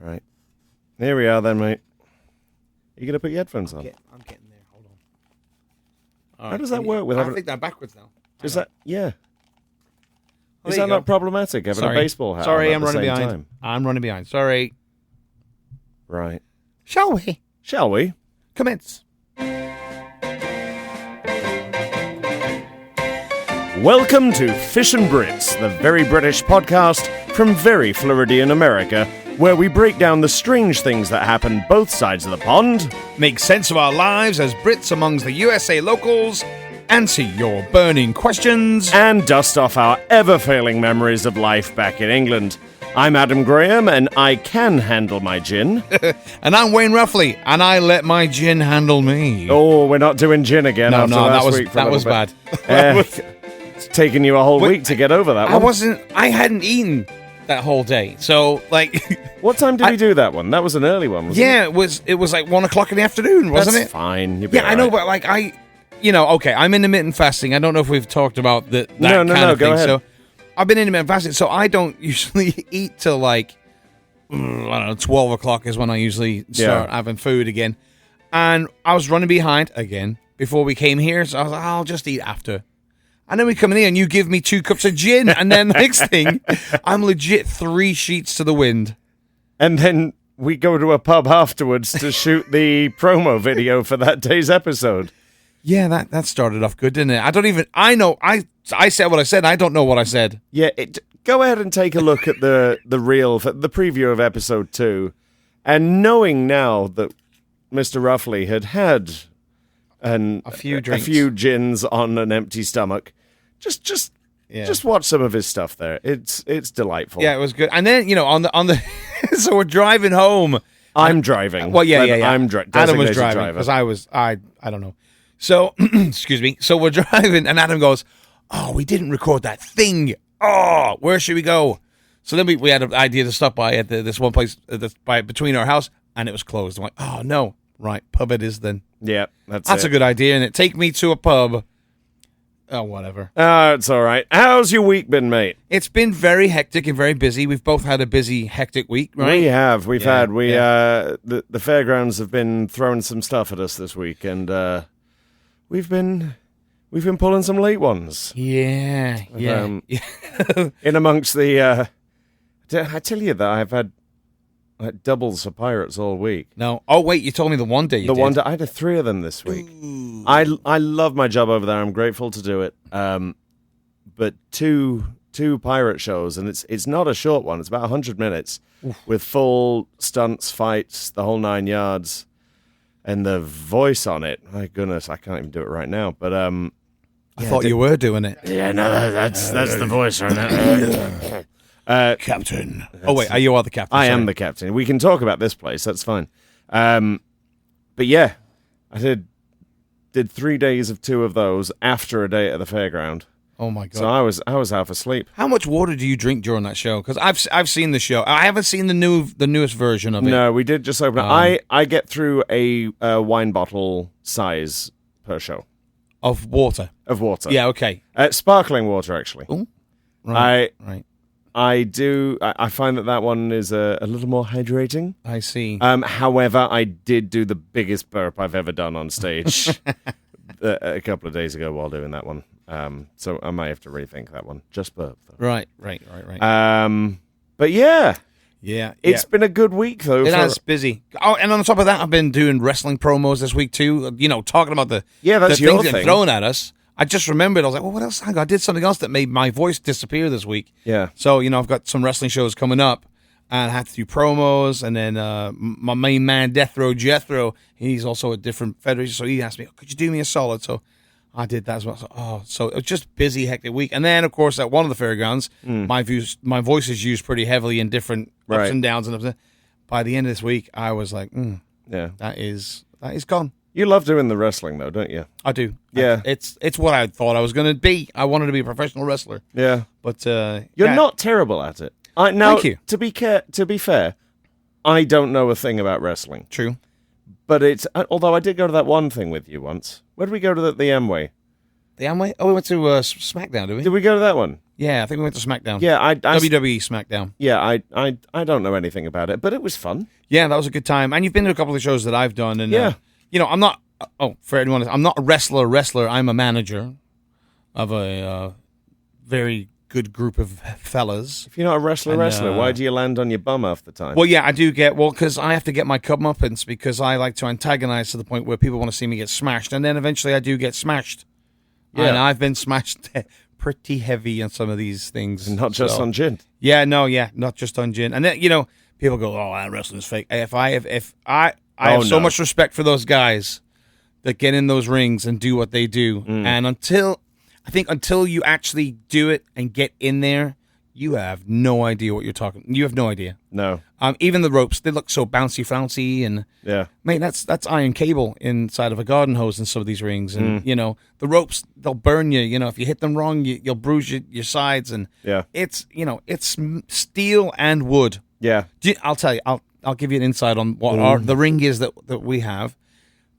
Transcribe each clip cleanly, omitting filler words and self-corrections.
Right. Here we are then, mate. Are you going to put your headphones on? I'm getting there. Hold on. How does that work? I think they're backwards now. Is that... Yeah. Oh, Is that not problematic, having a baseball hat on I'm at the running same behind. time? I'm running behind. Sorry. Right. Shall we? Shall we? Commence. Welcome to Fish and Brits, the very British podcast from very Floridian America, where we break down the strange things that happen both sides of the pond, Make sense of our lives as Brits amongst the USA locals, answer your burning questions, and dust off our ever-failing memories of life back in England. I'm Adam Graham, and I can handle my gin. and I'm Wayne Ruffley, and I let my gin handle me. Oh, we're not doing gin again after last week for a that was little bad. bit. It's taken you a whole week to get over that one. I hadn't eaten that whole day, so like. What time did we do that one? That was an early one, wasn't it? it was like 1 o'clock in the afternoon, wasn't That's it? fine. You'll be I know, all but like okay, I'm intermittent fasting. I don't know if we've talked about that No, kind of go thing. ahead. So I've been intermittent fasting, so I don't usually eat till like, I don't know, 12 o'clock is when I usually start having food again. And I was running behind again before we came here, so I was like, I'll just eat after. And then we come in here and you give me 2 cups of gin, and then the next thing, I'm legit 3 sheets to the wind. And then we go to a pub afterwards to shoot the promo video for that day's episode. Yeah, that started off good, didn't it? I said what I said. I don't know what I said. Yeah, go ahead and take a look at the preview of episode 2, and knowing now that Mr. Ruffley had a few gins on an empty stomach, just watch some of his stuff there. It's delightful. Yeah, it was good. And then on the so we're driving home. I'm driving. Well, yeah. I'm Adam was driving because I don't know. So excuse me. So we're driving, and Adam goes, "Oh, we didn't record that thing. Oh, where should we go?" So then we had an idea to stop by at this one place between our house, and it was closed. I'm like, "Oh no, right, pub it is then." Yeah, that's a good idea, and take me to a pub. Oh, whatever. It's all right. How's your week been, mate? It's been very hectic and very busy. We've both had a busy, hectic week, right? We have. The fairgrounds have been throwing some stuff at us this week, and we've been pulling some late ones. Yeah. In amongst the, I tell you that I've had like doubles for pirates all week. No. Oh wait, you told me the one day. I had 3 of them this week. Ooh. I love my job over there. I'm grateful to do it. But two pirate shows, and it's not a short one. It's about 100 minutes with full stunts, fights, the whole 9 yards, and the voice on it. My goodness, I can't even do it right now. But I thought you were doing it. Yeah, no, that's the voice right now. Captain. Oh wait, you are the captain. I am the captain. We can talk about this place. That's fine. But yeah, I did 3 days of 2 of those after a day at the fairground. Oh my god! So I was half asleep. How much water do you drink during that show? Because I've seen the show. I haven't seen the newest version of it. No, we did just open it. I get through a wine bottle size per show of water. Yeah, okay. Sparkling water, actually. Ooh. Right. I do. I find that one is a little more hydrating. I see. However, I did do the biggest burp I've ever done on stage a couple of days ago while doing that one. So I might have to rethink that one. Just burp, though. Right. But yeah. Yeah. It's been a good week, though. It has busy. Oh, and on top of that, I've been doing wrestling promos this week, too. Talking about the that's your things thing. thrown at us. I just remembered, I was like, well, what else? I did something else that made my voice disappear this week. Yeah. So, I've got some wrestling shows coming up, and I have to do promos, and then my main man, Death Row Jethro, he's also a different federation, so he asked me, could you do me a solid? So I did that as well. So it was just busy, hectic week. And then, of course, at one of the fairgrounds, my voice is used pretty heavily in different ups and downs. And by the end of this week, I was like, that is gone. You love doing the wrestling, though, don't you? I do. Yeah. It's what I thought I was going to be. I wanted to be a professional wrestler. Yeah. But you're not terrible at it. Thank you. To be fair, I don't know a thing about wrestling. True. But although I did go to that one thing with you once. Where did we go to the Amway? The Amway? Oh, we went to SmackDown, did we? Did we go to that one? Yeah, I think we went to SmackDown. Yeah, WWE SmackDown. Yeah, I don't know anything about it, but it was fun. Yeah, that was a good time. And you've been to a couple of shows that I've done. And, I'm not, for anyone, I'm not a wrestler. I'm a manager of a very good group of fellas. If you're not a wrestler, why do you land on your bum half the time? Well, yeah, I do because I have to get my comeuppance because I like to antagonize to the point where people want to see me get smashed. And then eventually I do get smashed. Yeah. And I've been smashed pretty heavy on some of these things. Not just on gin. Yeah, not just on gin. And then, people go, "Oh, that wrestling's fake." I have so much respect for those guys that get in those rings and do what they do. And until you actually do it and get in there, you have no idea what you're talking. You have no idea. No. Even the ropes, they look so bouncy, and mate, that's iron cable inside of a garden hose in some of these rings, and the ropes, they'll burn you. If you hit them wrong, you'll bruise your sides, and it's steel and wood. Yeah, I'll tell you. I'll give you an insight on what the ring is that we have.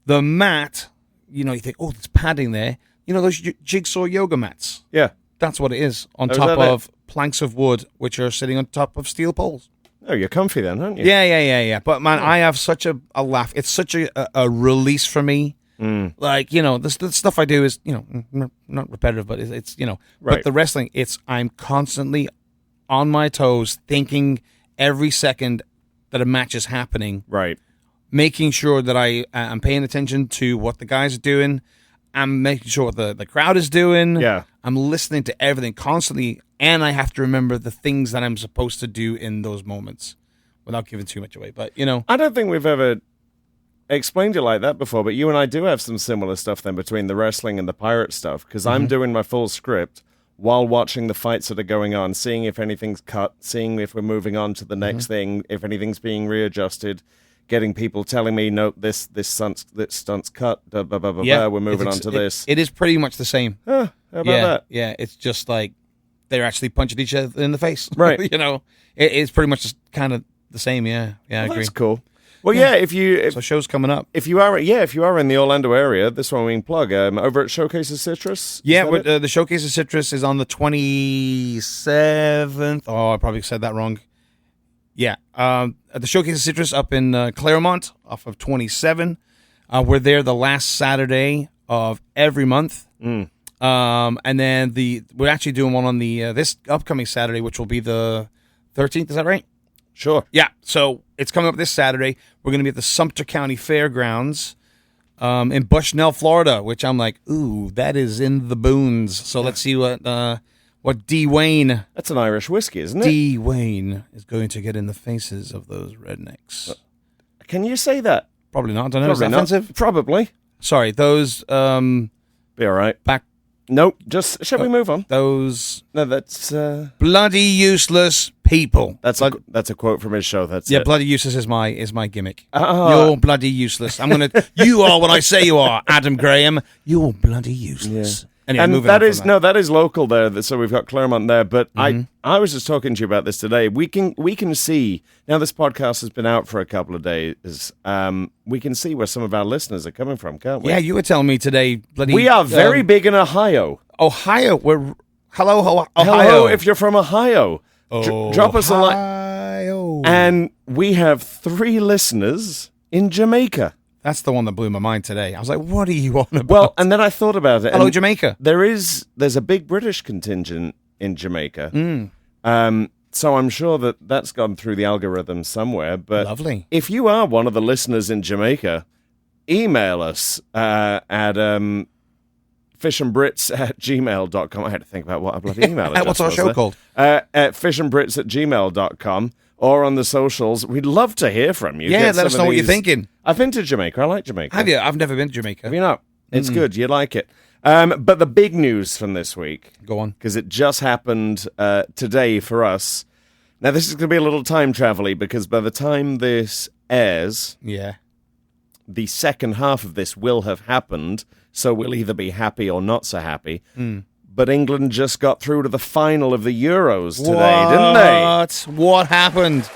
The mat, you think, oh, there's padding there. Those jigsaw yoga mats. Yeah, that's what it is on top of planks of wood, which are sitting on top of steel poles. Oh, you're comfy then, aren't you? Yeah. But man, I have such a laugh. It's such a release for me. Like, the stuff I do is, not repetitive, but it's right. But the wrestling, I'm constantly on my toes, thinking every second that a match is happening. Right. Making sure that I'm paying attention to what the guys are doing. I'm making sure what the crowd is doing. Yeah. I'm listening to everything constantly, and I have to remember the things that I'm supposed to do in those moments without giving too much away. But, I don't think we've ever explained it like that before, but you and I do have some similar stuff then between the wrestling and the pirate stuff, because I'm doing my full script while watching the fights that are going on, seeing if anything's cut, seeing if we're moving on to the next thing, if anything's being readjusted. Getting people telling me, no, this stunt's cut, blah, blah, blah, blah, we're moving on to this. It is pretty much the same. How about that? Yeah, it's just like they're actually punching each other in the face. Right. It's pretty much just kind of the same, I agree. That's cool. Well, so show's coming up. If you are in the Orlando area, this one we can plug, over at Showcase of Citrus. Yeah, the Showcase of Citrus is on the 27th. Oh, I probably said that wrong. Yeah, at the Showcase of Citrus up in Claremont off of 27. We're there the last Saturday of every month. And then we're actually doing one on the this upcoming Saturday, which will be the 13th. Is that right? Sure. Yeah, so it's coming up this Saturday. We're going to be at the Sumter County Fairgrounds in Bushnell, Florida, which I'm like, ooh, that is in the boons. So let's see what D. Wayne... That's an Irish whiskey, isn't it? D. Wayne is going to get in the faces of those rednecks. Can you say that? Probably not. I don't know. Probably is that not. offensive? Probably. Sorry, those... Be all right. Nope. Shall we move on? Those... No, that's... bloody useless people. That's a quote from his show. That's it. Bloody useless is my gimmick. You're bloody useless. You are what I say you are, Adam Graham. You're bloody useless. Yeah. Anyway, and that is local there. So we've got Claremont there. But I was just talking to you about this today. We can see now. This podcast has been out for a couple of days. We can see where some of our listeners are coming from, can't we? Yeah, you were telling me today. Bloody, we are very big in Ohio. Ohio, hello, Ohio. Hello, if you're from Ohio, drop us a line. And we have 3 listeners in Jamaica. That's the one that blew my mind today. I was like, what are you on about? Well, and then I thought about it. Hello, Jamaica. There's a big British contingent in Jamaica. So I'm sure that's gone through the algorithm somewhere. But lovely. If you are one of the listeners in Jamaica, email us at fishandbrits@gmail.com. I had to think about what a bloody email address What's our show called? At fishandbrits@gmail.com. Or on the socials. We'd love to hear from you. Yeah, let us know what you're thinking. I've been to Jamaica. I like Jamaica. Have you? I've never been to Jamaica. Have you not? It's good. You like it. But the big news from this week. Go on. Because it just happened today for us. Now, this is going to be a little time travel-y because by the time this airs, the second half of this will have happened. So we'll either be happy or not so happy. But England just got through to the final of the Euros today, didn't they? What happened?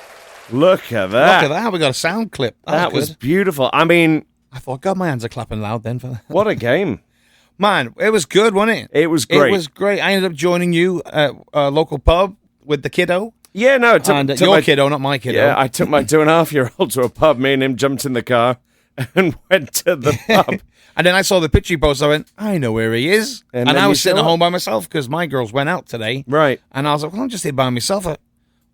Look at that. Look at that. We got a sound clip. That was beautiful. I mean... I thought, God, my hands are clapping loud then. For that. What a game. Man, it was good, wasn't it? It was great. It was great. I ended up joining you at a local pub with the kiddo. Yeah, no, Your kiddo, not my kiddo. Yeah, I took my 2.5-year-old to a pub. Me and him jumped in the car and went to the pub. And then I saw the picture you posted. I went, I know where he is. And I was sitting at home by myself because my girls went out today. Right. And I was like, well, I'm just here by myself.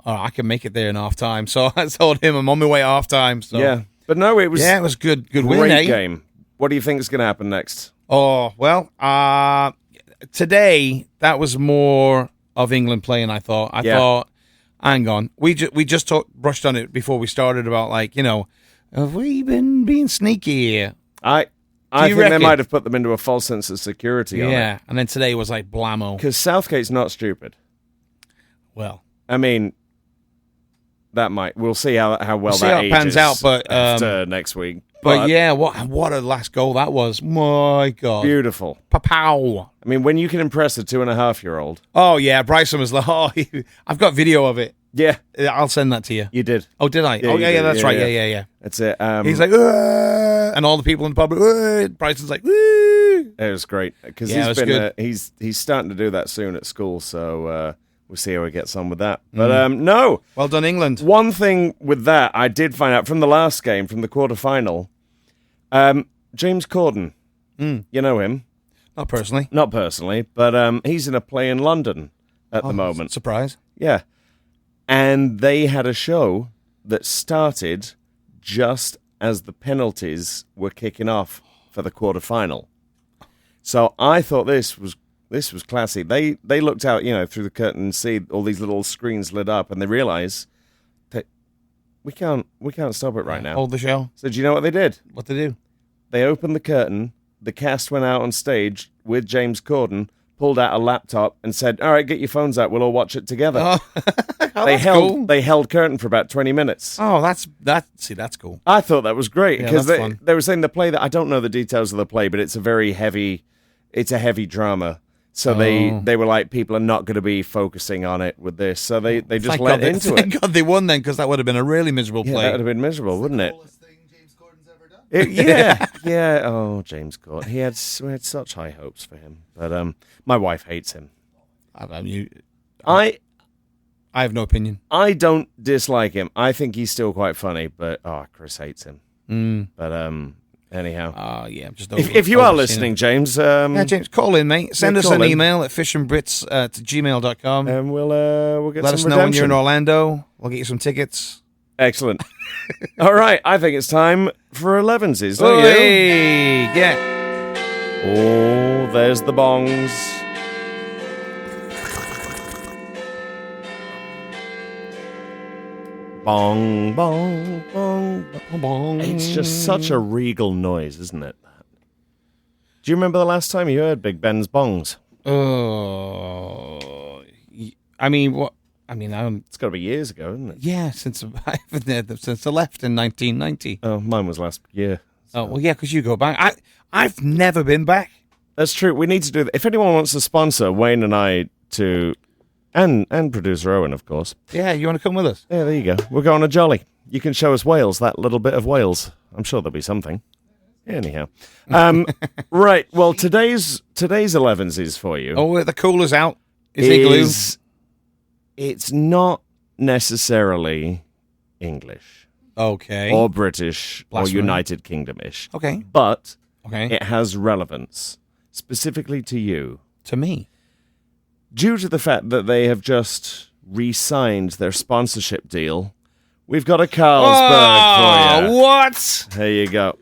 I can make it there in half time. So I told him I'm on my way at half time. So. Yeah. But no, it was good. Good great win, eh? game. What do you think is going to happen next? Oh, well, today that was more of England playing, I thought. I thought, hang on. We just brushed on it before we started about, like, have we been being sneaky here? I think they might have put them into a false sense of security on it. Yeah, and then today was like blammo. Because Southgate's not stupid. Well, I mean, we'll see how well we'll see that how it pans out, but after next week. But yeah, what a last goal that was. My God. Beautiful. Pow. I mean, when you can impress a 2.5-year-old. Oh, yeah, Bryson was like, I've got video of it. Yeah. I'll send that to you. You did. Oh, did I? Yeah, that's right. Yeah. That's it. He's like, and all the people in the pub, Bryson's like, Woo! It was great. Because he's starting to do that soon at school, so we'll see how he gets on with that. But no. Well done, England. One thing with that, I did find out from the last game, from the quarterfinal, James Corden, you know him? Not personally. Not personally, but he's in a play in London at the moment. Surprise. Yeah. And they had a show that started just as the penalties were kicking off for the quarterfinal. So I thought this was classy. They looked out, through the curtain and see all these little screens lit up, and they realize that we can't stop it right now. Hold the show. So do you know what they did? What they do? They opened the curtain. The cast went out on stage with James Corden, pulled out a laptop, and said, "All right, get your phones out. We'll all watch it together." Cool. They held curtain for about 20 minutes. Oh, that's cool. I thought that was great because fun. they were saying the play that I don't know the details of the play, but it's a heavy drama. So they were like, people are not going to be focusing on it with this. So they just let into it. Thank God they won then, because that would have been a really miserable play. That would have been miserable, wouldn't it? Thing James Corden's ever done. Yeah. Oh, James Corden. We had such high hopes for him, but my wife hates him. I have no opinion. I don't dislike him. I think he's still quite funny, but Chris hates him. But anyhow, just if you are listening, James, James, call in, mate. Send us an email at fishandbrits to gmail.com, and we'll get. Let us know when you're in Orlando. We'll get you some tickets. Excellent. All right, I think it's time for 11s. Oh, yeah. Oh, there's the bongs. Bong, bong, bong, bong, bong. It's just such a regal noise, isn't it? Do you remember the last time you heard Big Ben's bongs? Oh, I mean, what? I mean, it's got to be years ago, isn't it? Yeah, since I left in 1990. Oh, mine was last year. So. Oh, well, yeah, because you go back. I've never been back. That's true. We need to do that. If anyone wants to sponsor Wayne and I to... And producer Owen, of course. Yeah, you want to come with us? Yeah, there you go. We'll go on a jolly. You can show us Wales, that little bit of Wales. I'm sure there'll be something. Anyhow. Right, well, today's 11s is for you. Oh, the cooler's out. Is it glue? It's not necessarily English. Okay. Or British or United Kingdom-ish. Okay. But it has relevance, specifically to you. To me? Due to the fact that they have just re-signed their sponsorship deal, we've got a Carlsberg for you. What? There you go.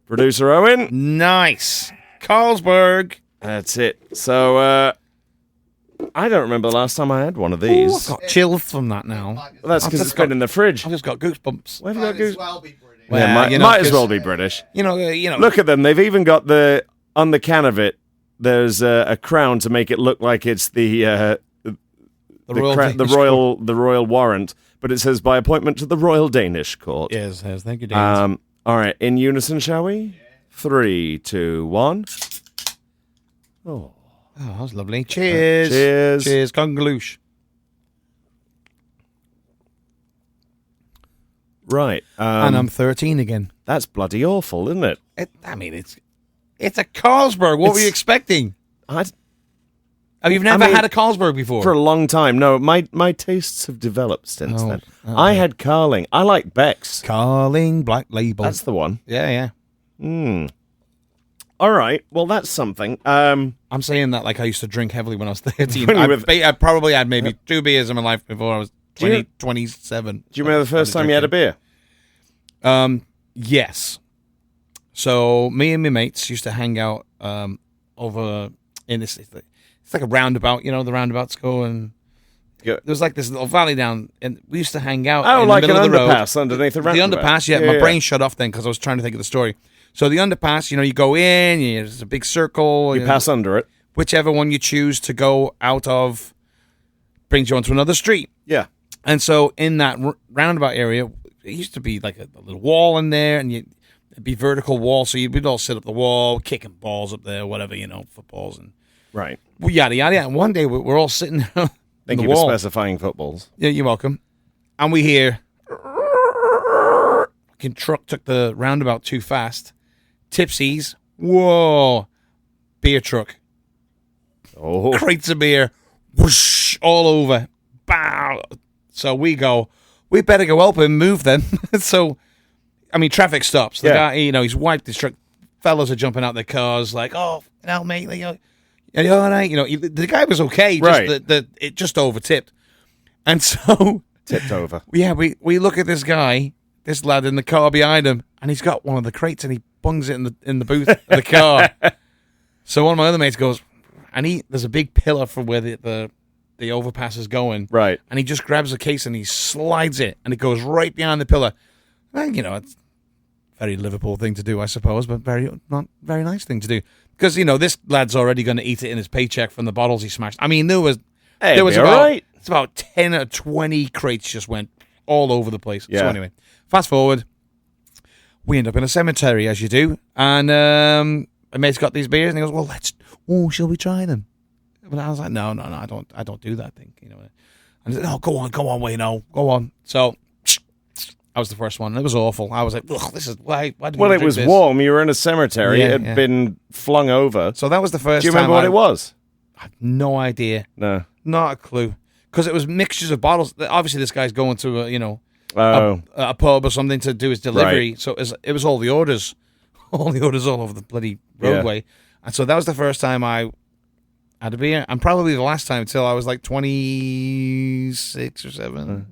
Producer Owen? Nice. Carlsberg. That's it. So, I don't remember the last time I had one of these. Ooh, I've got chills from that now. Well, that's because it's been in the fridge. I've just got goosebumps. Why have you got goosebumps? Well be British. Yeah, might as well be British. You know. Look at them. They've even got on the can of it, there's a crown to make it look like it's the royal warrant, but it says by appointment to the Royal Danish Court. Yes. Thank you, Danes. All right, in unison, shall we? Yeah. 3, 2, 1. Oh, that was lovely. Cheers. Cheers. Congaloosh. Right. And I'm 13 again. That's bloody awful, isn't it? I mean, it's It's a Carlsberg. What were you It's- expecting? I, Oh, you've never mean, had a Carlsberg before? for a long time. No, my tastes have developed since Oh, then. okay. I had Carling. I like Beck's. Carling Black Label. That's the one. Yeah. All right. Well, that's something. I'm saying that like I used to drink heavily when I was 13. When you were I probably had maybe 2 beers in my life before I was 27. Do you remember the first time you had a beer? Yes. So me and my mates used to hang out over in this. It's like a roundabout, the roundabouts go and Yeah. there was like this little valley down, and we used to hang out. Oh, in like the an middle of the road. underpass underneath the The roundabout. underpass, yeah. My brain shut off then because I was trying to think of the story. So the underpass, you go in, there's a big circle. You pass under it. Whichever one you choose to go out of brings you onto another street. Yeah. And so in that roundabout area, it used to be like a little wall in there, and it'd be vertical wall. So we'd all sit up the wall, kicking balls up there, whatever, footballs and Right. yada, yada. And one day we're all sitting there on Thank the you wall. for specifying footballs. Yeah, you're welcome. And we hear fucking truck took the roundabout too fast. Tipsies. Whoa. Beer truck. Oh. Crates of beer. Whoosh. All over. Bow. So we better go help him move then. So, traffic stops. The guy, he's wiped his truck. Fellas are jumping out their cars like, oh, mate. Are you all right? The guy was okay. Right. Just it just overtipped. And so... Tipped over. Yeah, we look at this guy, this lad in the car behind him, and he's got one of the crates and he bungs it in the booth of the car. So one of my other mates goes, and there's a big pillar from where the overpass is going. Right. And he just grabs a case and he slides it, and it goes right behind the pillar. And, it's a very Liverpool thing to do, I suppose, but not very nice thing to do. Because, this lad's already going to eat it in his paycheck from the bottles he smashed. There was Right. It's about 10 or 20 crates just went all over the place. Yeah. So anyway, fast forward. We end up in a cemetery, as you do. And a mate's got these beers, and he goes, well, shall we try them? But I was like, no, I don't do that thing. And he said, oh, go on, Wayne, go on. So I was the first one, and it was awful. I was like, ugh, this is, why do we Well, it drink was this? warm. You were in a cemetery. Yeah, it had been flung over. So that was the first Do you time. remember what it was? I have no idea. No. Not a clue. Because it was mixtures of bottles. Obviously, this guy's going to, a pub or something to do his delivery. Right. So it was all the orders. All the orders all over the bloody roadway. Yeah. And so that was the first time I had a beer. And probably the last time until I was like 26 or 7.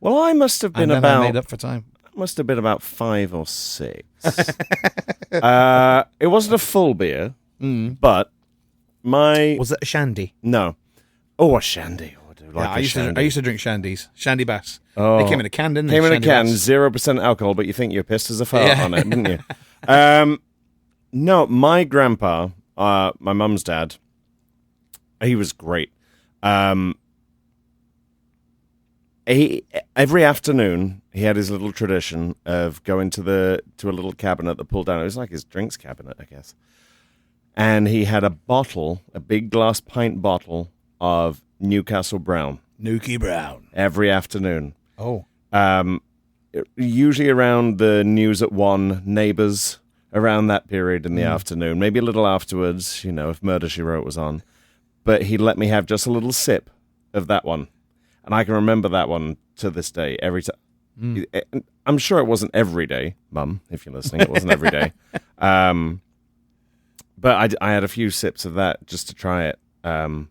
Well, I must have been and then about... I made up for time. Must have been about 5 or 6. It wasn't a full beer, but Was it a shandy? No. Oh, a shandy. Oh, I do like I a used shandy. to drink shandies. Shandy Bass. Oh. They came in a can, didn't they? Came in a Shandy can, Bass. 0% alcohol, but you think you're pissed as a fart Yeah. on it, didn't you? No, my grandpa, my mum's dad, he was great. Every afternoon, he had his little tradition of going to a little cabinet that pulled down. It was like his drinks cabinet, I guess. And he had a big glass pint bottle of Newcastle Brown. Nuki Brown. Every afternoon. Oh. Usually around the News at 1, Neighbours, around that period in the afternoon. Maybe a little afterwards, if Murder, She Wrote was on. But he'd let me have just a little sip of that one. And I can remember that one to this day, every time. I'm sure it wasn't every day, Mum, if you're listening. It wasn't every day. But I had a few sips of that just to try it. And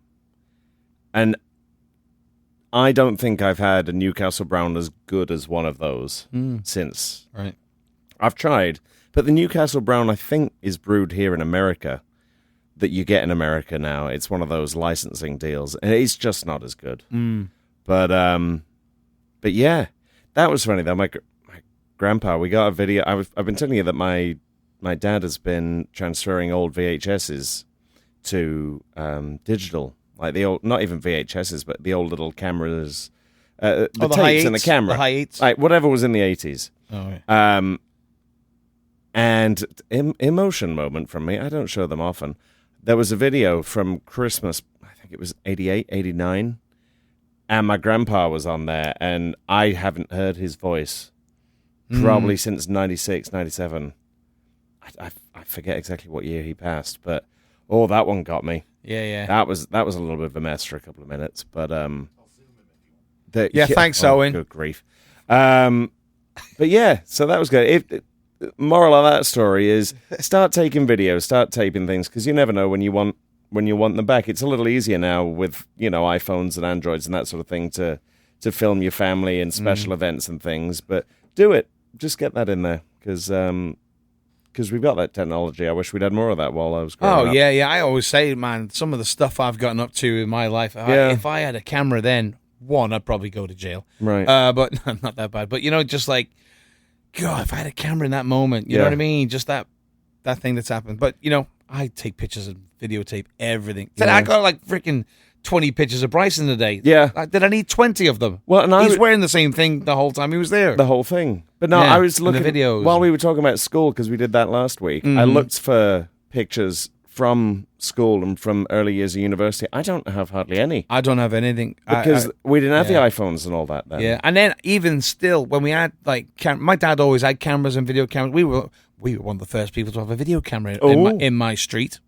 I don't think I've had a Newcastle Brown as good as one of those since. Right. I've tried. But the Newcastle Brown, I think, is brewed here in America, that you get in America now. It's one of those licensing deals. And it's just not as good. But yeah, that was funny, though. My grandpa, we got a video. I've been telling you that my dad has been transferring old VHSs to digital, like the old, not even VHSs, but the old little cameras, the tapes and the camera, the high eights, like whatever was in the 80s. Oh, yeah. And emotion moment from me. I don't show them often. There was a video from Christmas. I think it was 88, 89. And my grandpa was on there, and I haven't heard his voice probably since 96, 97. I forget exactly what year he passed, but that one got me. Yeah. That was a little bit of a mess for a couple of minutes, but Thanks, Owen. Good grief. But yeah, so that was good. Moral of that story is start taking videos, start taping things, because you never know when you want them back. It's a little easier now with iPhones and Androids and that sort of thing to film your family and special events and things. But do it. Just get that in there, because we've got that technology. I wish we'd had more of that while I was growing up. Yeah. I always say, man, some of the stuff I've gotten up to in my life, if I had a camera then, one, I'd probably go to jail. Right. But not that bad. But, just like, God, if I had a camera in that moment, you know what I mean? Just that thing that's happened. But, I take pictures and videotape everything. I got like freaking 20 pictures of Bryson today. Yeah. Did I need 20 of them? Well, and he's wearing the same thing the whole time he was there. The whole thing. But no, I was looking the videos. While we were talking about school, because we did that last week. I looked for pictures from school and from early years of university. I don't have hardly any. I don't have anything. Because we didn't have the iPhones and all that then. Yeah, and then even still, when we had like my dad always had cameras and video cameras. We were one of the first people to have a video camera in my street,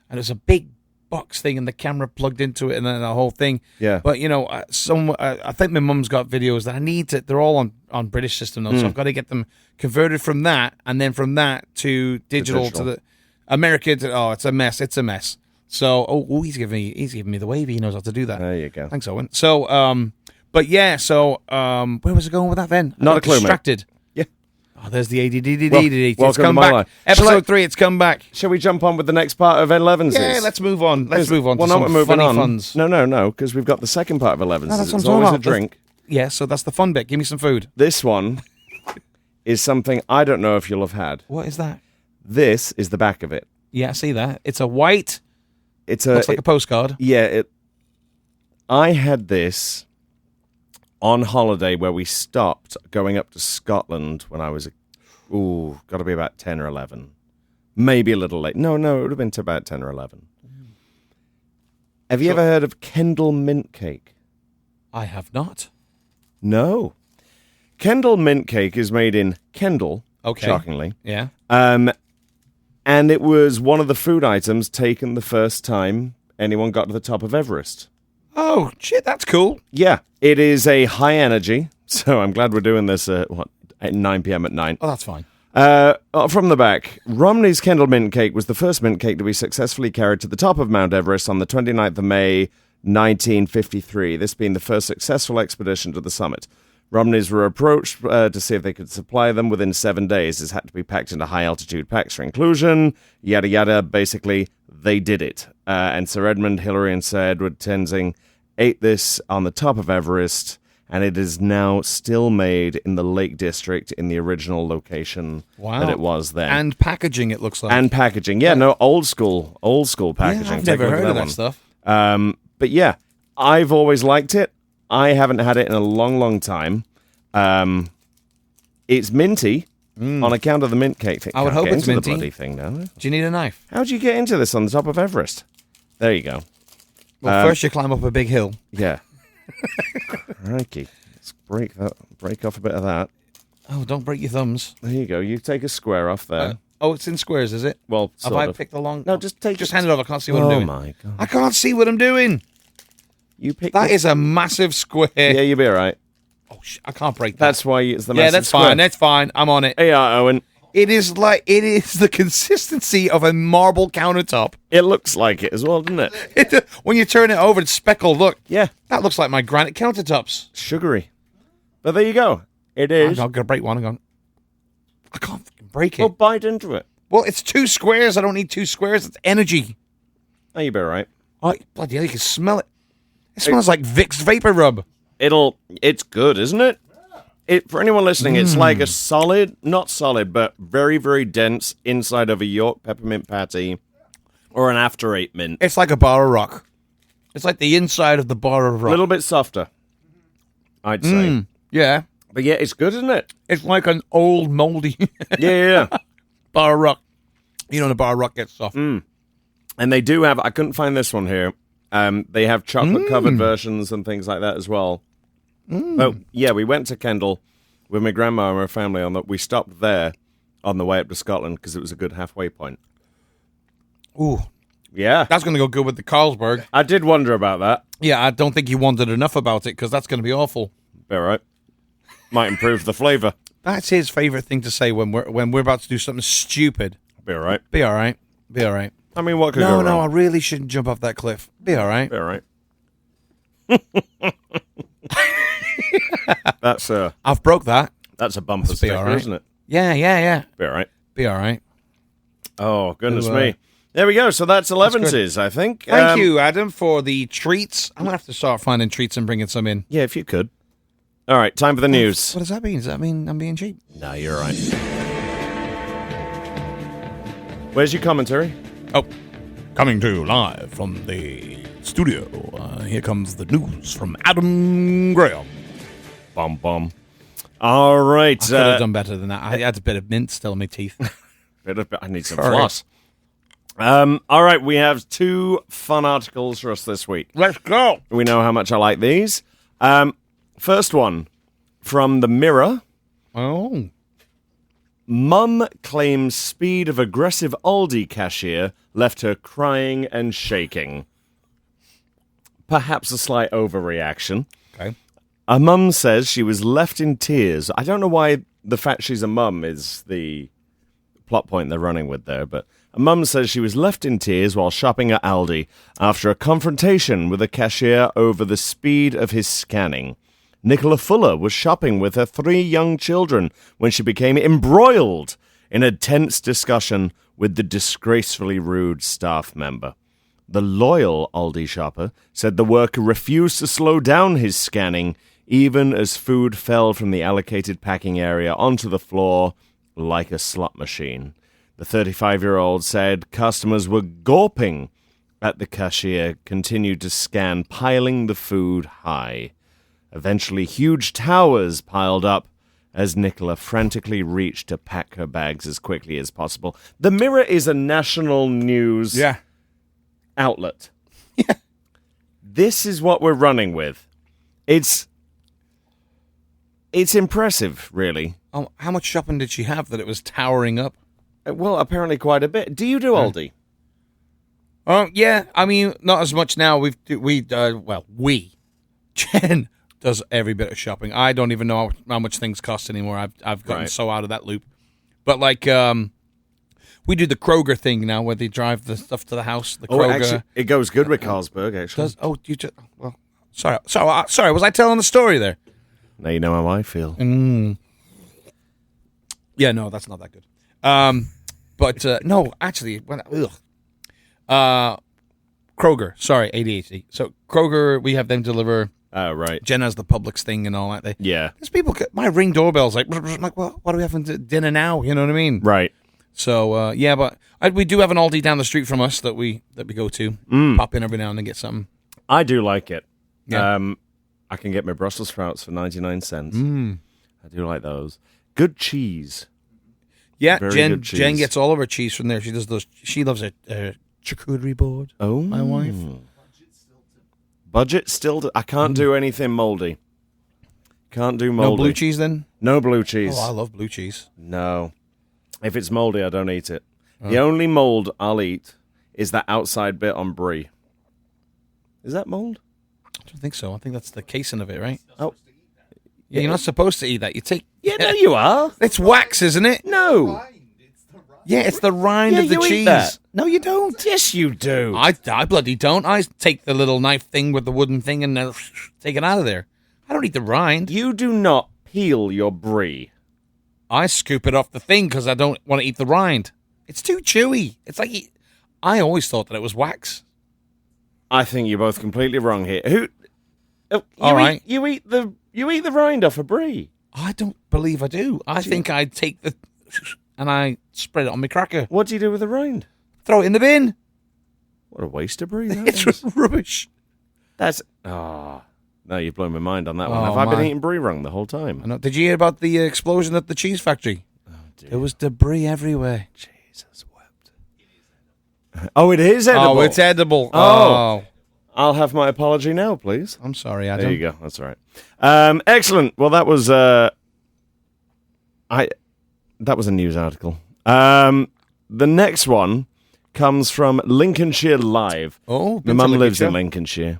and it was a big box thing, and the camera plugged into it, and then the whole thing. Yeah. But I think my mum's got videos that I need to. They're all on British system though, so I've got to get them converted from that, and then from that to digital to the American. It's a mess. It's a mess. So he's giving me the wavy. He knows how to do that. There you go. Thanks, Owen. So but yeah. So where was I going with that then? Not a clue, distracted. Yeah. Oh, there's the ADD. Well, It's come back. Episode 3. It's come back. Shall we jump on with the next part of 11's? Yeah, let's move on. Let's move on. Well, to not some moving funny on. Funs. No, because we've got the second part of 11's. No, that's what It's I'm always talking a about. drink. Yeah, so that's the fun bit. Give me some food. This one is something I don't know if you'll have had. What is that? This is the back of it. Yeah, I see that. It's a white. Looks like a postcard. Yeah, I had this on holiday where we stopped going up to Scotland when I was, got to be about 10 or 11. Maybe a little late. No, it would have been to about 10 or 11. Have you ever heard of Kendal mint cake? I have not. No. Kendal mint cake is made in Kendal, shockingly. Yeah. And it was one of the food items taken the first time anyone got to the top of Everest. Oh, shit, that's cool. Yeah, it is a high energy, so I'm glad we're doing this at 9 p.m. at night. Oh, that's fine. From the back, Romney's Kendal mint cake was the first mint cake to be successfully carried to the top of Mount Everest on the 29th of May, 1953, this being the first successful expedition to the summit. Romneys were approached to see if they could supply them within 7 days. This had to be packed into high-altitude packs for inclusion, yada yada. Basically, they did it. And Sir Edmund Hillary and Sir Edward Tenzing ate this on the top of Everest, and it is now still made in the Lake District in the original location that it was then. And packaging, it looks like. And packaging. Yeah, no, old school packaging. Yeah, I've never heard of that stuff. But yeah, I've always liked it. I haven't had it in a long, long time. It's minty on account of the mint cake thing. I would hope it's minty. The bloody thing now. Do you need a knife? How'd you get into this on the top of Everest? There you go. Well, first you climb up a big hill. Yeah. Crikey. Let's break off a bit of that. Oh, don't break your thumbs. There you go. You take a square off there. It's in squares, is it? Well, have I picked the long? No, just hand it over. I can't see what I'm doing. Oh my god! I can't see what I'm doing. You picked that. Is a massive square. Yeah, you'll be all right. Oh shit! I can't break that. That's why it's the massive Yeah, that's square. fine. That's fine. I'm on it. Hey, Owen. It is the consistency of a marble countertop. It looks like it as well, doesn't it? When you turn it over, it's speckled. Look. Yeah. That looks like my granite countertops. Sugary. But there you go. It is. I'm going to break one. I can't fucking break it. Well, bite into it. Well, it's 2 squares. I don't need 2 squares. It's energy. Oh, you better right. Oh, bloody hell, you can smell it. It smells like Vicks Vapor Rub. It's good, isn't it? For anyone listening, it's like a solid, not solid, but very, very dense inside of a York peppermint patty or an After 8 mint. It's like a bar of rock. It's like the inside of the bar of rock. A little bit softer, I'd say. Yeah. But yeah, it's good, isn't it? It's like an old moldy Yeah. bar of rock. You know, the bar of rock gets soft. And they do have, I couldn't find this one here. They have chocolate-covered versions and things like that as well. Oh, yeah, we went to Kendal with my grandma and her family on that. We stopped there on the way up to Scotland because it was a good halfway point. Ooh, Yeah. that's going to go good with the Carlsberg. I did wonder about that. Yeah, I don't think you wondered enough about it because that's going to be awful. Be all right. Might improve the flavour. That's his favorite thing to say when we're about to do something stupid. Be all right. Be all right. Be all right. I mean, what could go No, wrong? no, I really shouldn't jump off that cliff. Be all right. Be all right. That's I've broke that. a bumper Be sticker, all right. isn't it? Yeah. Be all right. Be all right. Oh, goodness So, me. There we go. So that's 11s, I think. Thank you, Adam, for the treats. I'm going to have to start finding treats and bringing some in. Yeah, if you could. All right, time for the news. What does that mean? Does that mean I'm being cheap? No, you're all right. Where's your commentary? Oh, coming to you live from the studio. Here comes the news from Adam Graham. Bum, bum. All right. I could have done better than that. I had a bit of mint still in my teeth. I need some Sorry. floss. All right, we have 2 fun articles for us this week. Let's go. We know how much I like these. First one from the Mirror. Oh. Mum claims speed of aggressive Aldi cashier left her crying and shaking. Perhaps a slight overreaction. Okay. A mum says she was left in tears. I don't know why the fact she's a mum is the plot point they're running with there, but a mum says she was left in tears while shopping at Aldi after a confrontation with a cashier over the speed of his scanning. Nicola Fuller was shopping with her 3 young children when she became embroiled in a tense discussion with the disgracefully rude staff member. The loyal Aldi shopper said the worker refused to slow down his scanning even as food fell from the allocated packing area onto the floor like a slot machine. The 35-year-old said customers were gawping at the cashier continued to scan, piling the food high. Eventually, huge towers piled up as Nicola frantically reached to pack her bags as quickly as possible. The Mirror is a national news outlet. Yeah. This is what we're running with. It's impressive, really. Oh, how much shopping did she have that it was towering up? Well, apparently quite a bit. Do you do Aldi? Oh, yeah. I mean, not as much now. Jen does every bit of shopping. I don't even know how much things cost anymore. I've gotten Right. so out of that loop. But like, we do the Kroger thing now, where they drive the stuff to the house. The Oh, Kroger actually, it goes good with Carlsberg, actually. does. Oh, you just. Well, sorry. Was I telling the story there? Now you know how I feel. Yeah, no, that's not that good. But no, actually, Kroger. Sorry, ADHD. So Kroger, we have them deliver. Oh, right. Jen has the Publix thing and all that. Yeah. There's people. My Ring doorbell's like, I'm like, well, what are we having to dinner now? You know what I mean? Right. So yeah, but we do have an Aldi down the street from us that we go to. Pop in every now and then, get something. I do like it. Yeah. I can get my Brussels sprouts for 99 cents. I do like those. Good cheese. Yeah, Very Jen good cheese. Jen gets all of her cheese from there. She does those. She loves a charcuterie board. Oh. My wife. Budget still. I can't do anything moldy. Can't do moldy. No blue cheese then? No blue cheese. Oh, I love blue cheese. No. If it's moldy, I don't eat it. The only mold I'll eat is that outside bit on brie. Is that mold? I don't think so. I think that's the casing of it, right? Oh. Yeah, you're not supposed to eat that. You take. Yeah, no, you are. It's wax, isn't it? No. Yeah, it's the rind Yeah, of the you eat cheese. that. No, you don't. Yes, you do. I bloody don't. I take the little knife thing with the wooden thing and take it out of there. I don't eat the rind. You do not peel your brie. I scoop it off the thing because I don't want to eat the rind. It's too chewy. It's like I always thought that it was wax. I think you're both completely wrong here. All right. You eat the rind off a brie. I don't believe I do. I think I take the and I spread it on my cracker. What do you do with the rind? Throw it in the bin. What a waste of brie that It's is. rubbish. That's no, you've blown my mind on that one. Oh, Have I been my. eating brie wrong the whole time? I know. Did you hear about the explosion at the cheese factory? Oh, dear. There was debris everywhere. Jesus wept. Oh, it is edible. Oh, it's edible. Oh. I'll have my apology now, please. I'm sorry, Adam. There you go. That's all right. Excellent. Well, that was That was a news article. The next one comes from Lincolnshire Live. Oh, my mum lives in Lincolnshire.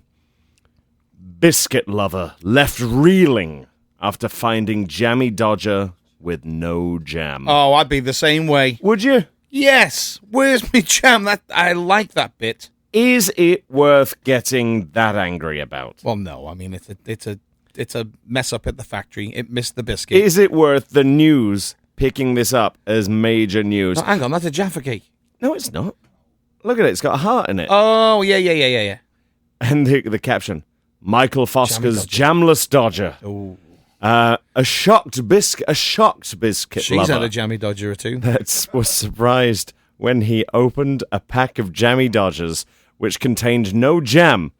Biscuit lover left reeling after finding jammy dodger with no jam. Oh, I'd be the same way. Would you? Yes. Where's my jam? I like that bit. Is it worth getting that angry about? Well, no. I mean, it's a mess up at the factory. It missed the biscuit. Is it worth the news picking this up as major news? No, hang on, that's a Jaffa cake. No, it's not. Look at it. It's got a heart in it. Oh, yeah. And the caption, Michael Fosker's jamless dodger. Oh. A shocked biscuit She's lover had a jammy dodger or two. that was surprised when he opened a pack of jammy dodgers which contained no jam.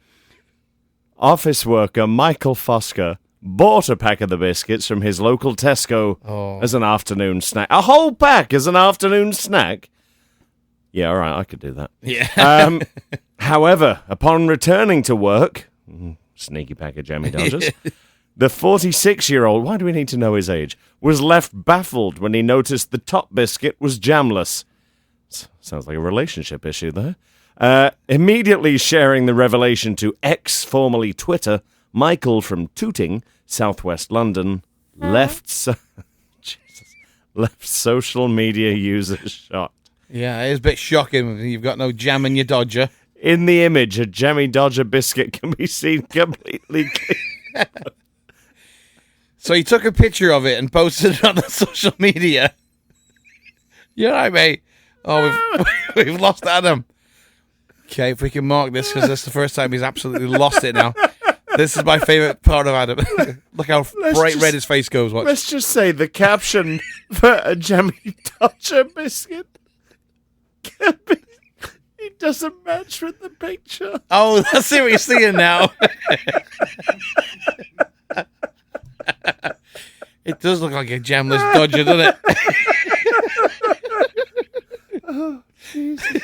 Office worker Michael Fosker bought a pack of the biscuits from his local Tesco as an afternoon snack. A whole pack as an afternoon snack? Yeah, all right, I could do that. Yeah. However, upon returning to work, sneaky pack of jammy dodgers, the 46-year-old, why do we need to know his age, was left baffled when he noticed the top biscuit was jamless. Sounds like a relationship issue there. Immediately sharing the revelation to X, formerly Twitter, Michael from Tooting, southwest London, left social media users shocked. Yeah, it is a bit shocking when you've got no jam in your dodger. In the image, a jammy dodger biscuit can be seen completely clean. So he took a picture of it and posted it on the social media. You're right, mate. Oh, we've lost Adam. Okay, if we can mark this, because that's the first time he's absolutely lost it now. This is my favourite part of Adam. Look how bright red his face goes. Watch. Let's just say the caption for a jammy dodger biscuit can be, it doesn't match with the picture. Oh, I see what you're seeing now. It does look like a jamless dodger, doesn't it? Oh, Jesus.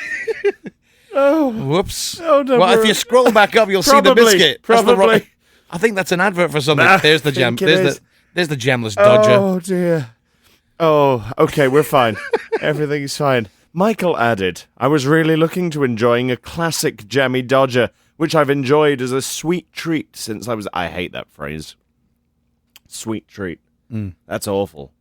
Oh, whoops. Oh, no, well, if you scroll back up, you'll see the biscuit. Probably. I think that's an advert for something. Nah, there's the jam. There's the jamless dodger. Oh, dear. Oh, okay, we're fine. Everything's fine. Michael added, I was really looking to enjoying a classic jammy dodger, which I've enjoyed as a sweet treat since I hate that phrase. Sweet treat. That's awful.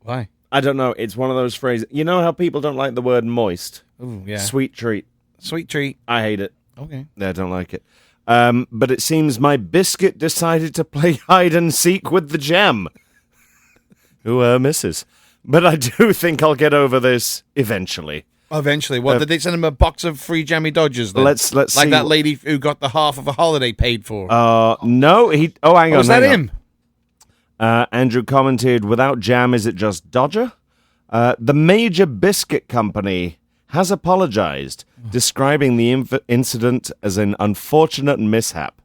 Why? I don't know. It's one of those phrases. You know how people don't like the word moist? Ooh, yeah. Sweet treat. Sweet treat. I hate it. Okay. I don't like it. But it seems my biscuit decided to play hide and seek with the jam. Who misses? But I do think I'll get over this eventually. Eventually. What, did they send him a box of free jammy dodgers then? Let's like see. that lady who got the half of a holiday paid for. No, hang on. Was that him? Andrew commented, without jam, is it just Dodger? The major biscuit company has apologized, describing the incident as an unfortunate mishap.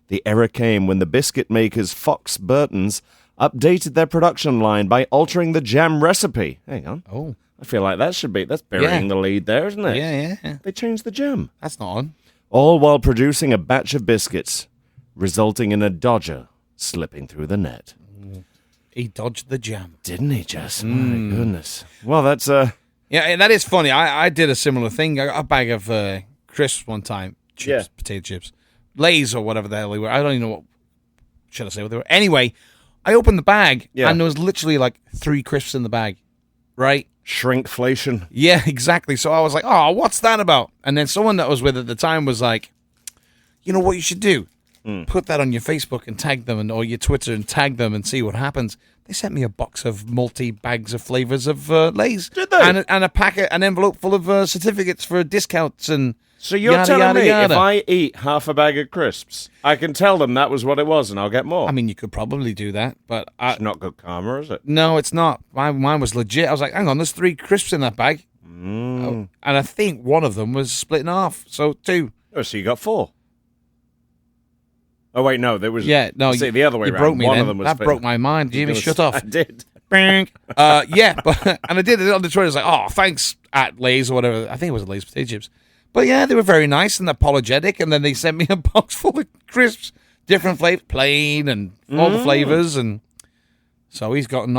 The error came when the biscuit makers Fox Burton's updated their production line by altering the jam recipe. Hang on. Oh. I feel like that's burying the lead there, isn't it? Yeah. They changed the jam. That's not on. All while producing a batch of biscuits, resulting in a Dodger slipping through the net. He dodged the jam. Didn't he, Jess? My goodness. Well, that's... Yeah, and that is funny. I did a similar thing. I got a bag of crisps one time. Chips, Yeah. potato chips. Lay's or whatever the hell they were. I don't even know what... Should I say what they were? Anyway, I opened the bag, and there was literally like 3 crisps in the bag. Right? Shrinkflation. Yeah, exactly. So I was like, oh, what's that about? And then someone that was with at the time was like, you know what you should do? Put that on your Facebook and tag them, or your Twitter and tag them and see what happens. They sent me a box of multi-bags of flavours of Lay's. Did they? And a packet, an envelope full of certificates for discounts and So you're yada, telling yada, me yada. if I eat half a bag of crisps, I can tell them that was what it was and I'll get more? I mean, you could probably do that, but it's not good karma, is it? no, it's not. Mine was legit. I was like, hang on, there's 3 crisps in that bag. Oh, and I think one of them was split in half, so 2. Oh, so you got 4. Oh, wait, no, there was... Yeah, no, see, the other way you around. broke me One then. of them was That split. broke my mind. Jimmy, shut off. I did. Yeah, but and I did it on the Twitter. It's like, oh, thanks at Lay's or whatever. I think it was Lay's potato chips. But yeah, they were very nice and apologetic. And then they sent me a box full of crisps, different flavors, plain and all the flavors. And So he's done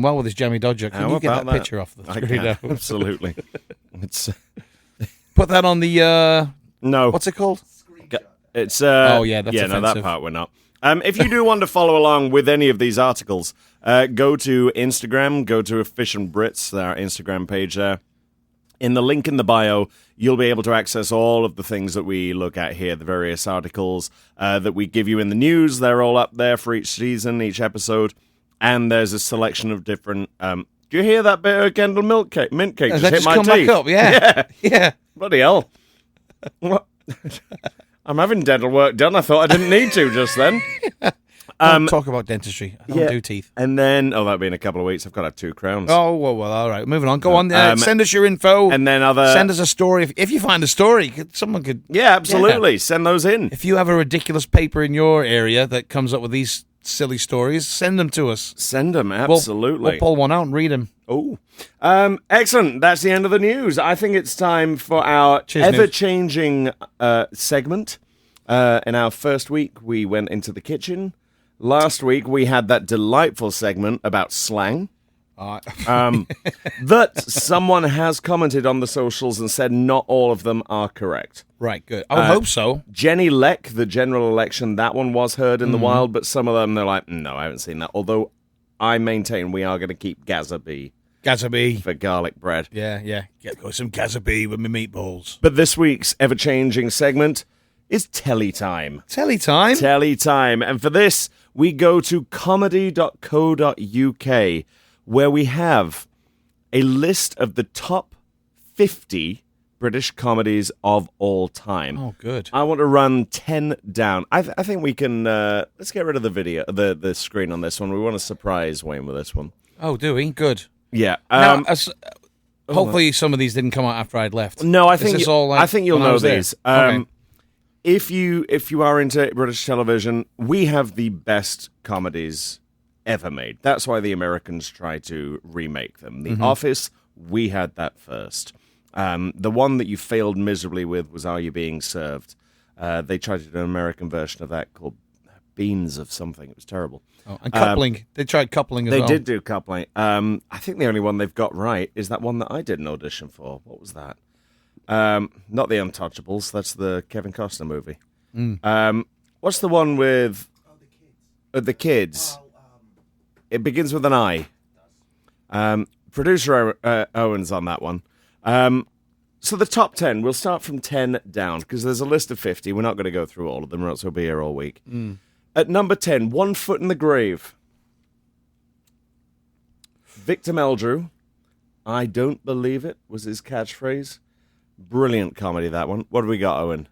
well with his Jammy Dodger. Can How you get about that that? picture off the I screen? can, now? absolutely. It's Put that on the no. what's it called? It's Oh, yeah, that's no, that offensive. part we're not. If you do want to follow along with any of these articles, go to Instagram, go to Efficient Brits, our Instagram page there. In the link in the bio, you'll be able to access all of the things that we look at here, the various articles that we give you in the news. They're all up there for each season, each episode. And there's a selection of different... do you hear that bit of Kendall mint cake Has just that hit just my come teeth? back up? Yeah. Yeah. Bloody hell. What? I'm having dental work done. I thought I didn't need to just then. Don't talk about dentistry. I don't do teeth. And then, that'll be in a couple of weeks. I've got to have 2 crowns. Oh, well, all right. Moving on. Go on. Um, Send us your info. And then Send us a story. If you find a story, someone could... Yeah, absolutely. Send those in. If you have a ridiculous paper in your area that comes up with these silly stories, send them to us. Send them, absolutely. We'll pull one out and read them. Oh, excellent. That's the end of the news. I think it's time for our Cheers, ever-changing segment. In our first week, we went into the kitchen. Last week, we had that delightful segment about slang. That someone has commented on the socials and said not all of them are correct. Right, good. I would hope so. Jenny Leck, the general election, that one was heard in the wild, but some of them, they're like, no, I haven't seen that. Although I maintain we are going to keep Gazaby Gazaby. for garlic bread. Yeah. Got some Gazaby with my meatballs. But this week's ever-changing segment is Telly time. Telly time. Telly time. And for this, we go to comedy.co.uk, where we have a list of the top 50 British comedies of all time. Oh, good. I want to run 10 down. I think we can... let's get rid of the video, the screen on this one. We want to surprise Wayne with this one. Oh, do we? Good. Yeah. Now, hopefully some of these didn't come out after I'd left. No, I Is think this all like I think you'll when I know was there? these. Okay. If you are into British television, we have the best comedies ever made. That's why the Americans try to remake them. The Office, we had that first. The one that you failed miserably with was Are You Being Served? They tried to do an American version of that called Beans of something. It was terrible. Oh, and coupling. They tried coupling as They well. did do coupling. I think the only one they've got right is that one that I did an audition for. What was that? Not The Untouchables. That's the Kevin Costner movie. What's the one with the kids? It begins with an I. Producer Owen's on that one. So the top 10, we'll start from 10 down, because there's a list of 50. We're not going to go through all of them, or else we'll be here all week. At number 10, One Foot in the Grave. Victor Meldrew, I don't believe it, was his catchphrase. Brilliant comedy, that one. What do we got, Owen?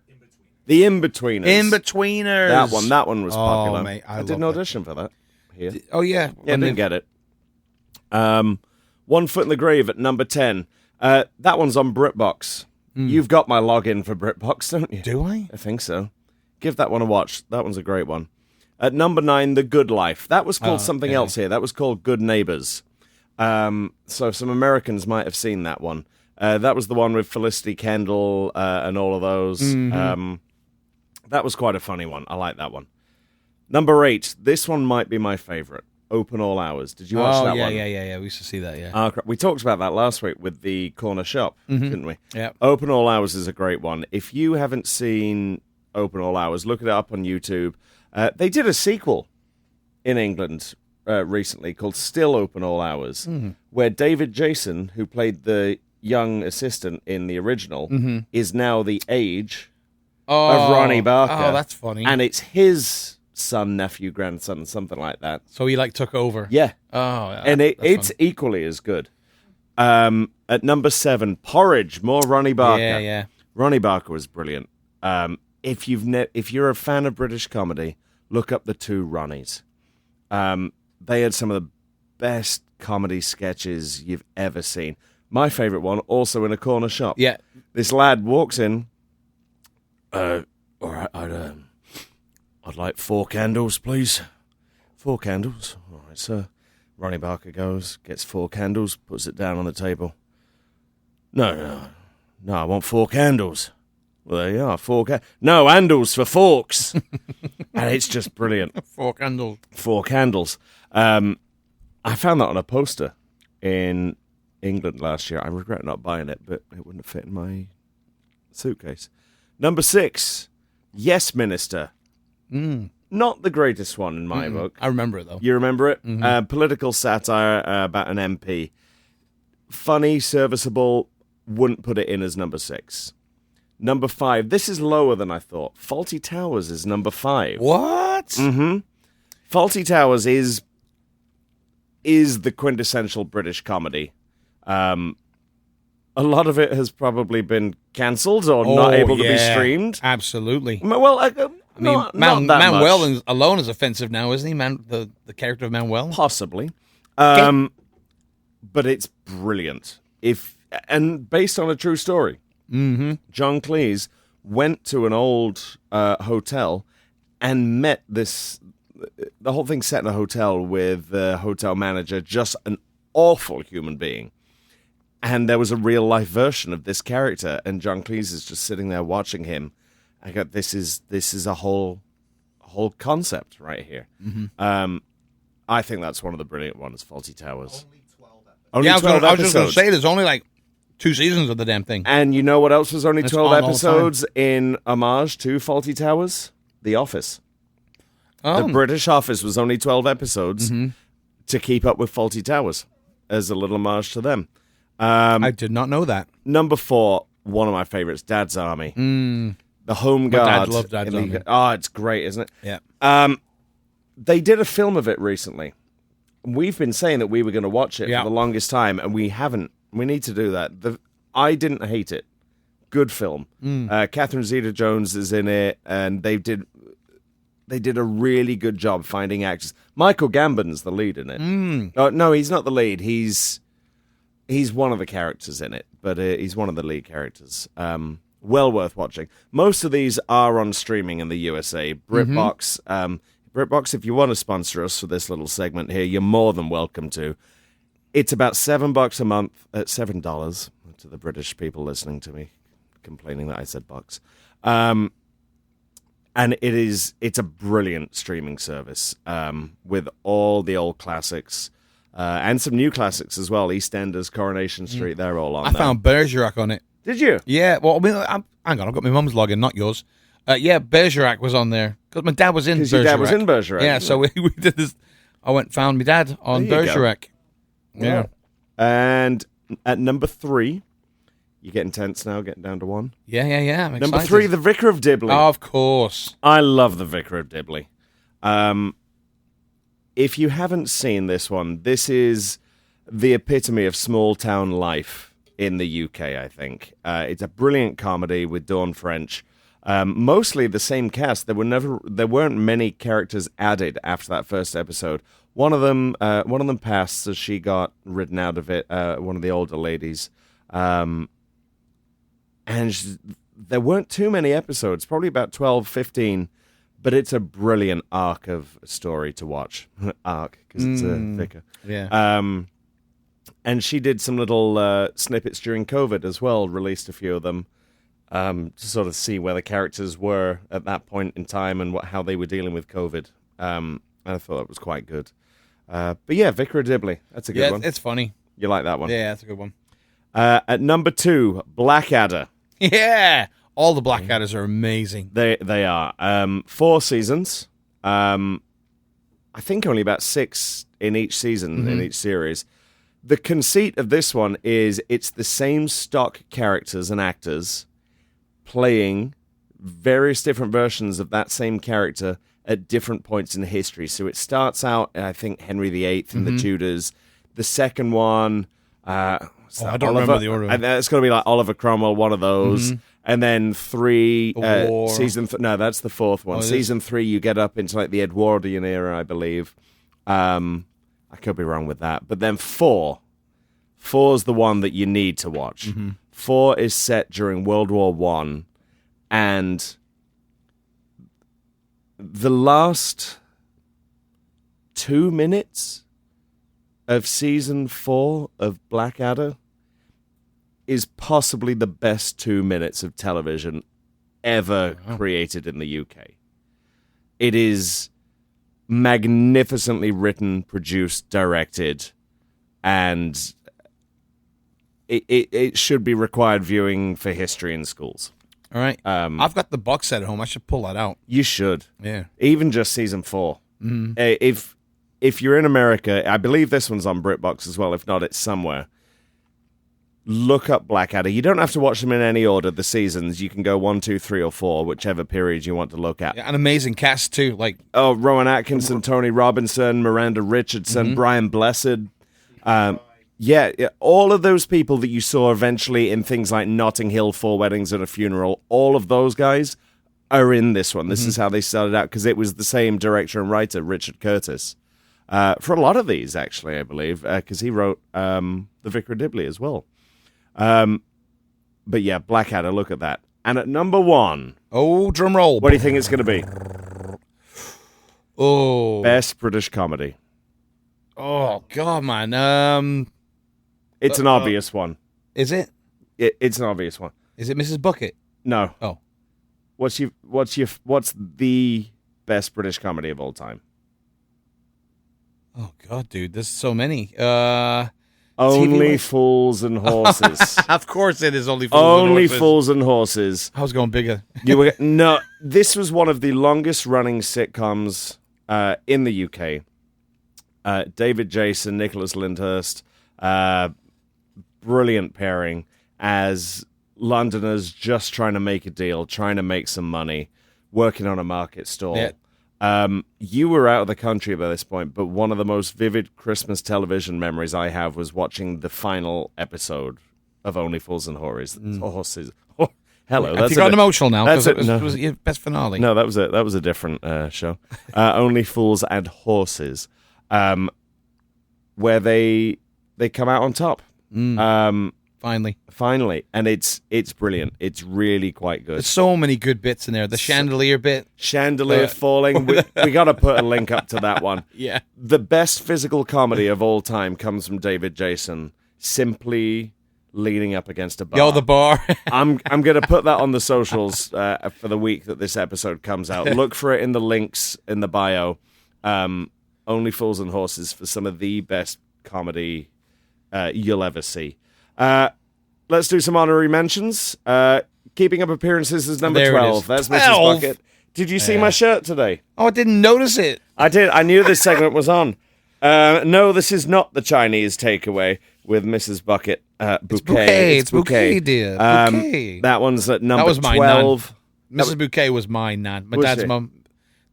The In-Betweeners. In-Betweeners. That one was popular. Mate, I did love an audition for that. Here. Oh, yeah. Yeah, didn't get it. One Foot in the Grave at number 10. That one's on BritBox. You've got my login for BritBox, don't you? Do I? I think so. Give that one a watch. That one's a great one. At number 9, The Good Life. That was called something else here. That was called Good Neighbors. So some Americans might have seen that one. That was the one with Felicity Kendall and all of those. That was quite a funny one. I like that one. Number 8. This one might be my favorite. Open All Hours. Did you watch that one? Yeah. We used to see that, yeah. We talked about that last week with the corner shop, didn't we? Yeah. Open All Hours is a great one. If you haven't seen Open All Hours, look it up on YouTube. They did a sequel in England recently called Still Open All Hours, where David Jason, who played the young assistant in the original, is now the age of Ronnie Barker. Oh, that's funny. And it's his son, nephew, grandson, something like that. So he took over. Yeah. Oh, yeah. And it's equally as good. At number 7, Porridge, more Ronnie Barker. Yeah. Ronnie Barker was brilliant. If you're a fan of British comedy, look up the two Ronnies. They had some of the best comedy sketches you've ever seen. My favourite one, also in a corner shop. Yeah. This lad walks in. All right, I'd like 4 candles, please. 4 candles. All right, sir. Ronnie Barker goes, gets 4 candles, puts it down on the table. No, I want 4 candles. Well, there you are, 4 candles. No, handles for forks. And it's just brilliant. 4 candles. 4 candles. I found that on a poster in England last year. I regret not buying it, but it wouldn't fit in my suitcase. Number 6, Yes Minister. Not the greatest one in my book. I remember it, though. You remember it? Political satire about an MP. Funny, serviceable, wouldn't put it in as number 6. Number 5, this is lower than I thought. Fawlty Towers is number 5. What? Fawlty Towers is the quintessential British comedy. A lot of it has probably been cancelled or not able to be streamed. Absolutely. Well, I mean, not that Manuel much. alone is offensive now, isn't he? The character of Manuel? Possibly. But it's brilliant. And based on a true story. John Cleese went to an old hotel and met this. The whole thing's set in a hotel with the hotel manager, just an awful human being. And there was a real life version of this character, and John Cleese is just sitting there watching him. I go, this is a whole concept right here. I think that's one of the brilliant ones, Fawlty Towers. Only 12 episodes. Only I 12 was just going to episodes. say, there's only like 2 seasons of the damn thing. And you know what else was only It's 12 on all the episodes in homage to Fawlty Towers? The Office. The British Office was only 12 episodes to keep up with Fawlty Towers as a little homage to them. I did not know that. Number 4, one of my favorites, Dad's Army. The Home Guard. dad loved Dad's Army. Oh, it's great, isn't it? Yeah. They did a film of it recently. We've been saying that we were going to watch it Yeah. for the longest time, and we haven't. We need to do that. I didn't hate it. Good film. Catherine Zeta-Jones is in it, and they did a really good job finding actors. Michael Gambon's the lead in it. Oh, no, he's not the lead. He's one of the characters in it, but he's one of the lead characters. Well worth watching. Most of these are on streaming in the USA. BritBox, BritBox, if you want to sponsor us for this little segment here, you're more than welcome to. It's about $7 a month, $7 to the British people listening to me, complaining that I said bucks. And it's a brilliant streaming service with all the old classics and some new classics as well. EastEnders, Coronation Street, they're all on I there. found Bergerac on it. Did you? Yeah, well, I mean, hang on, I've got my mum's login, not yours. Yeah, Bergerac was on there. Because my dad was in Bergerac. Because your dad was in Bergerac. Yeah, so we did this. I went and found my dad on There you go. Bergerac. Yeah. And at number 3, you're getting tense now, getting down to 1. Yeah. I'm Number excited. 3, The Vicar of Dibley. Of course. I love The Vicar of Dibley. If you haven't seen this one, this is the epitome of small town life in the UK, I think. It's a brilliant comedy with Dawn French. Mostly the same cast. There weren't many characters added after that first episode. One of them passed, so she got ridden out of it. One of the older ladies, and there weren't too many episodes. Probably about 12, 15. But it's a brilliant arc of a story to watch. Arc, because it's a vicar. Yeah. And she did some little snippets during COVID as well, released a few of them, to sort of see where the characters were at that point in time and how they were dealing with COVID. And I thought that was quite good. But yeah, Vicar of Dibley, that's a good one. It's funny. You like that one? Yeah, that's a good one. At number 2, Blackadder. Yeah. All the Blackadders are amazing. They are. 4 seasons. I think only about 6 in each season, in each series. The conceit of this one is it's the same stock characters and actors playing various different versions of that same character at different points in history. So it starts out, I think, Henry VIII and the Tudors. The second one... I don't remember the order. It's going to be like Oliver Cromwell, one of those. And then 3, war. no, that's the 4th one. Oh, it is? Season 3, you get up into like the Edwardian era, I believe. I could be wrong with that. But then 4 is the one that you need to watch. 4 is set during World War I, and the last 2 minutes of season 4 of Blackadder is possibly the best 2 minutes of television ever created in the UK. It is magnificently written, produced, directed, and it should be required viewing for history in schools. All right. I've got the box set at home. I should pull that out. You should. Yeah. Even just season 4. If you're in America, I believe this one's on BritBox as well. If not, it's somewhere. Look up Blackadder. You don't have to watch them in any order, the seasons. You can go 1, 2, 3, or 4, whichever period you want to look at. Yeah, an amazing cast, too. Rowan Atkinson, Tony Robinson, Miranda Richardson, Brian Blessed. Yeah, all of those people that you saw eventually in things like Notting Hill, 4 Weddings and a Funeral, all of those guys are in this one. This is how they started out, because it was the same director and writer, Richard Curtis. For a lot of these, actually, I believe, because he wrote The Vicar of Dibley as well. But yeah, Blackadder, look at that. And at number 1... Oh, drum roll. What do you think it's going to be? Oh. Best British comedy. Oh, God, man. It's an obvious one. Is it? It's an obvious one. Is it Mrs. Bucket? No. Oh. What's the best British comedy of all time? Oh, God, dude. There's so many. Only Fools and Horses. Of course it is Only Fools and Only Horses. Fools and Horses. I was going bigger. No, this was one of the longest running sitcoms in the UK. David Jason, Nicholas Lyndhurst, brilliant pairing as Londoners just trying to make a deal, trying to make some money, working on a market stall. Yeah. You were out of the country by this point, but one of the most vivid Christmas television memories I have was watching the final episode of Only Fools and Horses. Hello. Have you gotten emotional now? That's Because it. it was your best finale. No, that was it. That was a different show. Only Fools and Horses, where they come out on top. Finally, and it's brilliant. It's really quite good. There's so many good bits in there. The chandelier bit. Chandelier falling. We got to put a link up to that one. Yeah. The best physical comedy of all time comes from David Jason, simply leaning up against a bar. Yo, the bar. I'm going to put that on the socials for the week that this episode comes out. Look for it in the links in the bio. Only Fools and Horses for some of the best comedy you'll ever see. Let's do some honorary mentions. Keeping up appearances is number There 12. it That's is. Mrs. 12? Bucket. Did you see my shirt today? Oh, I didn't notice it. I did. I knew this segment was on. No, this is not the Chinese takeaway with Mrs. Bucket. Bouquet. It's bouquet, dear. Bouquet. That one's at number That was my 12. Mrs. Bouquet was my nan. My Was dad's it? mum.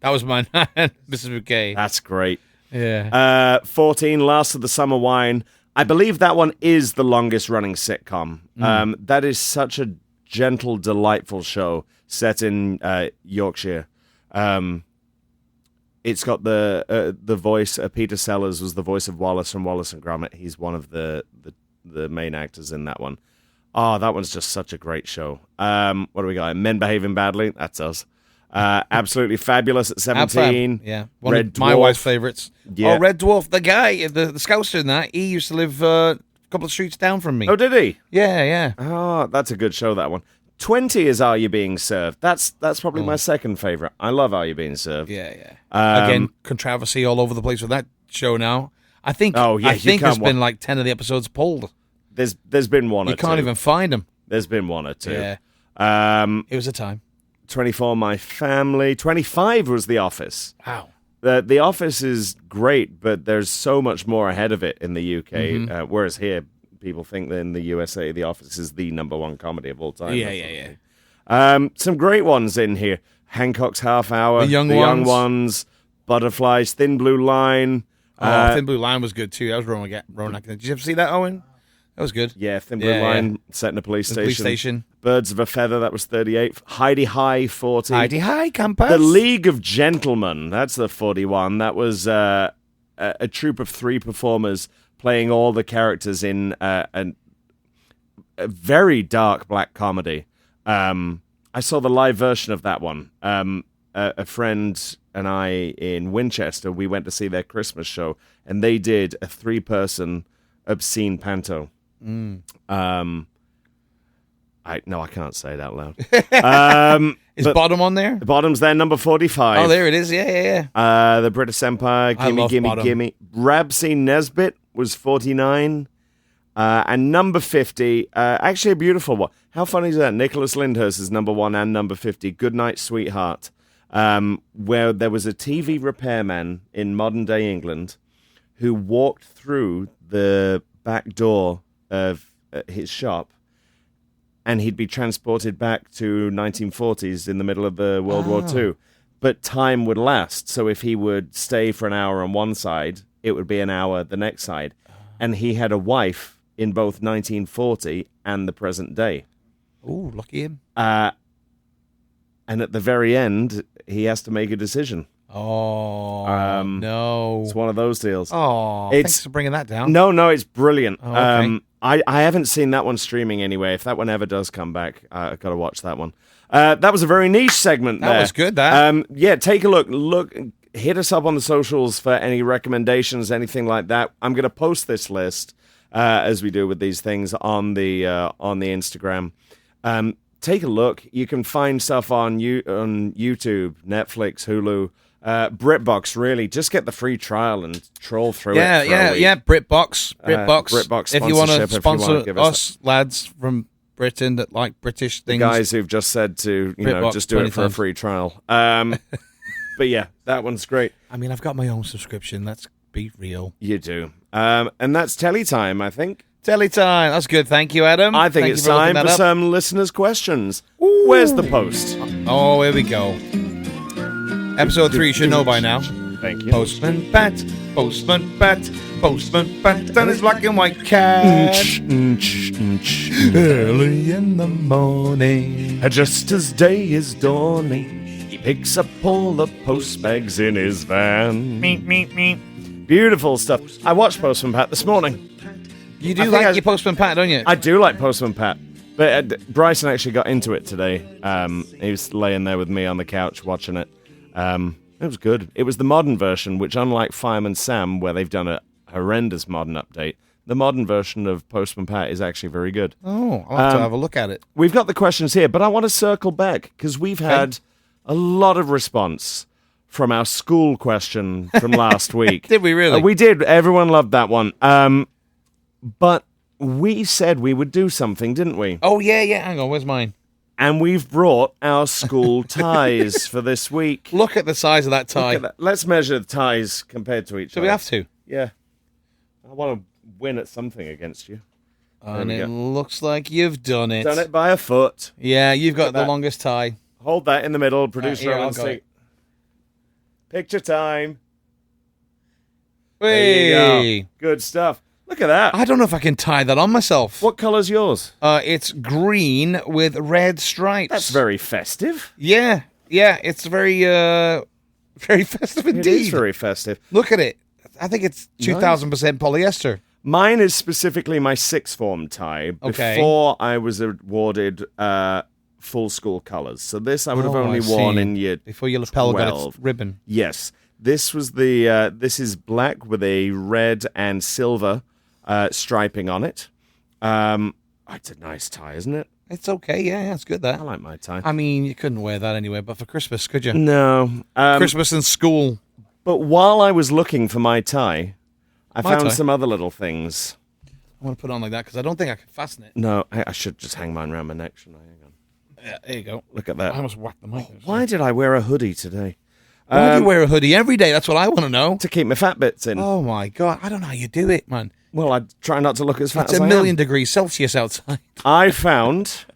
That was my nan, Mrs. Bouquet. That's great. Yeah. 14, Last of the Summer Wine. I believe that one is the longest running sitcom. That is such a gentle, delightful show set in Yorkshire. It's got the voice. Peter Sellers was the voice of Wallace from Wallace and Gromit. He's one of the main actors in that one. Oh, that one's just such a great show. What do we got? Men Behaving Badly. That's us. Absolutely Fabulous at 17. Yeah. One Red of my Dwarf. wife's favourites. Yeah. Oh, Red Dwarf. The guy, the Scouser in that, he used to live a couple of streets down from me. Oh, did he? Yeah, yeah. Oh, that's a good show, that one. 20 is Are You Being Served? That's probably my second favourite. I love Are You Being Served? Yeah, yeah. Again, controversy all over the place with that show now. I think there's been like 10 of the episodes pulled. There's been one or two. You can't even find them. There's been one or two. Yeah. It was a time. 24, My Family. 25 was The Office. Wow. The Office is great, but there's so much more ahead of it in the UK, whereas here, people think that in the USA, The Office is the number one comedy of all time. Yeah. Some great ones in here. Hancock's Half Hour. The Young Ones. Butterflies. Thin Blue Line. Thin Blue Line was good too. That was Rowan. Did you ever see that, Owen? That was good. Yeah, Thin Blue Line, set in a police station. Birds of a Feather, that was 38. Heidi High, 40. Heidi High, campus. The League of Gentlemen, that's the 41. That was a troupe of 3 performers playing all the characters in a very dark black comedy. I saw the live version of that one. A friend and I in Winchester, we went to see their Christmas show, and they did a 3-person obscene panto. No, I can't say it out loud. Is but Bottom on there? the bottom's there, number 45. Oh, there it is. Yeah. The British Empire, I Gimme, love Gimme, Bottom. Gimme. Rabsy Nesbit was 49. And number 50, actually a beautiful one. How funny is that? Nicholas Lyndhurst is number 1 and number 50, Goodnight Sweetheart, where there was a TV repairman in modern-day England who walked through the back door of his shop, and he'd be transported back to 1940s in the middle of the World War II. But time would last, so if he would stay for an hour on one side, it would be an hour the next side. And he had a wife in both 1940 and the present day. Ooh, lucky him. And at the very end, he has to make a decision. Oh, no. It's one of those deals. Oh, thanks for bringing that down. No, it's brilliant. Oh, okay. I haven't seen that one streaming anyway. If that one ever does come back, I've got to watch that one. That was a very niche segment there. That was good, that. Yeah, take a look. Hit us up on the socials for any recommendations, anything like that. I'm going to post this list, as we do with these things, on the Instagram. Take a look. You can find stuff on YouTube, Netflix, Hulu, BritBox. Really, just get the free trial and troll through it. Yeah. BritBox. BritBox. If you want to sponsorship, sponsor give us lads from Britain that like British things, guys who've just said to BritBox, just do it for a 25. free trial. But yeah, that one's great. I mean, I've got my own subscription. Let's be real. You do. And that's Telly time, I think. Telly time. That's good. Thank you, Adam. I think Thank it's you looking time that for up. some listeners' questions. Where's the post? Oh, here we go. Episode 3, you should know by now. Thank you. Postman Pat, Postman Pat, Postman Pat, and his black and white cat. Early in the morning. Just as day is dawning, he picks up all the post bags in his van. Beautiful stuff. I watched Postman Pat this morning. You I do think like I- your Postman Pat, don't you? I do like Postman Pat. But Bryson actually got into it today. He was laying there with me on the couch watching it. It was good. It was the modern version, which unlike Fireman Sam, where they've done a horrendous modern update, the modern version of Postman Pat is actually very good. Oh, I'll have to have a look at it. We've got the questions here, but I want to circle back because we've had a lot of response from our school question from last week. Did we really? We did. Everyone loved that one. But we said we would do something, didn't we? Oh, yeah. Hang on, where's mine? And we've brought our school ties for this week. Look at the size of that Look tie. at that. Let's measure the ties compared to each Do other. we have to? Yeah. I want to win at something against you. And we it go. looks like you've done it. Done it by a foot. Yeah, you've got the that. longest tie. Hold that in the middle. Producer here, I'll Owen go. Stick. Picture time. There you Hey. go. Good stuff. Look at that. I don't know if I can tie that on myself. What colour's yours? It's green with red stripes. That's very festive. Yeah, it's very festive It indeed. is very festive. Look at it. I think it's 2000% polyester. Mine is specifically my sixth form tie. Okay. Before I was awarded full school colours. So this I would have only I worn see. in year Before your lapel got 12. its ribbon. Yes. This was the. This is black with a red and silver striping on it. It's a nice tie, isn't it? It's okay, yeah, it's good I that. like my tie. I mean, you couldn't wear that anyway, but for Christmas, could you? No. Christmas in school. But while I was looking for my tie, I My found tie? some other little things. I want to put it on like that because I don't think I can fasten it. No, I should just hang mine around my neck, shouldn't I? Hang on. Yeah, there you go. Look at I that. almost whacked the mic. Why did I wear a hoodie today? Why do you wear a hoodie every day? That's what I want to know. To keep my fat bits in. Oh my God, I don't know how you do it, man. Well, I try not to look as fat It's as a I million am. degrees Celsius outside. I found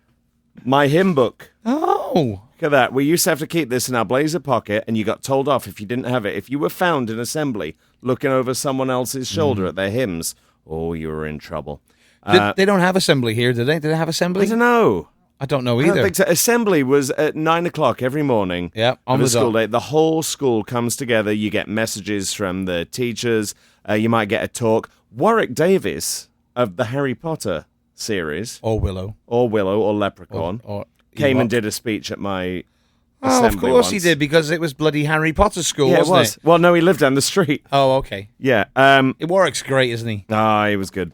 my hymn book. Oh, Look at that. We used to have to keep this in our blazer pocket, and you got told off if you didn't have it. If you were found in assembly looking over someone else's shoulder at their hymns, oh, you were in trouble. they don't have assembly here, do they? Do they have assembly? I don't know. I don't know I either. don't think so. Assembly was at 9 o'clock every morning. Yeah, on of the a school dot. day. The whole school comes together. You get messages from the teachers. You might get a talk. Warwick Davis of the Harry Potter series, Or Willow. or Willow, or Leprechaun, Or came and Ewok. did a speech at my Oh, of assembly course he once. did, because it was bloody Harry Potter school, Yeah, it wasn't was. Well, no, he lived down the street. Oh, okay. Yeah. Warwick's great, isn't he? He was good.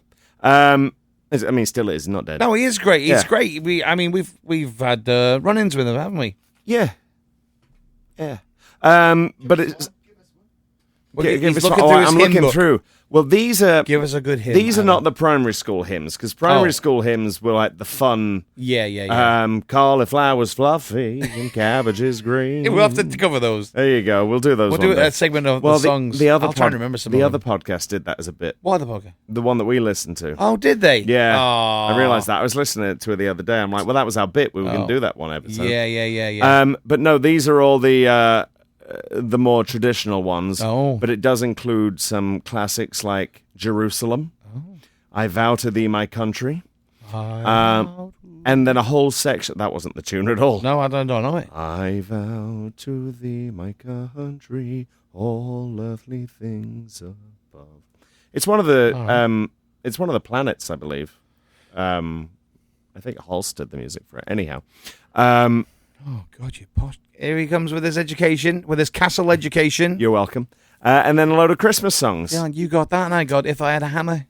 I mean, still is, not dead. No, he is great. He's Yeah. great. We've had run-ins with him, haven't we? Yeah. Yeah. But it's... Well, Give he's us- looking through his I'm hymn looking book. through. Well, these are... Give us a good hymn. These are Adam. not the primary school hymns, because primary Oh. school hymns were like the fun... Yeah. cauliflower's fluffy and cabbage is green. We'll have to cover those. There you go. We'll do those. We'll one do day. a segment of Well, the songs. The other I'll try and remember some The of other them. podcast did that as a bit. What other podcast? The one that we listened to. Oh, did they? Yeah. Oh. I realised that. I was listening to it the other day. I'm like, well, that was our bit. We were going Oh. to do that one episode. Yeah. But no, these are all the more traditional ones. Oh. But it does include some classics like Jerusalem. Oh. I vow to thee, my country. Oh. And then a whole section. That wasn't the tune at all. No, I don't know it. I vow to thee, my country, all earthly things above. It's one of the it's one of the planets, I believe. I think Holst did the music for it. Anyhow, Oh, God, you posh. Here he comes with his education, with his castle education. you're welcome. And then a load of Christmas songs. Yeah, you got that, and I got If I Had a Hammer.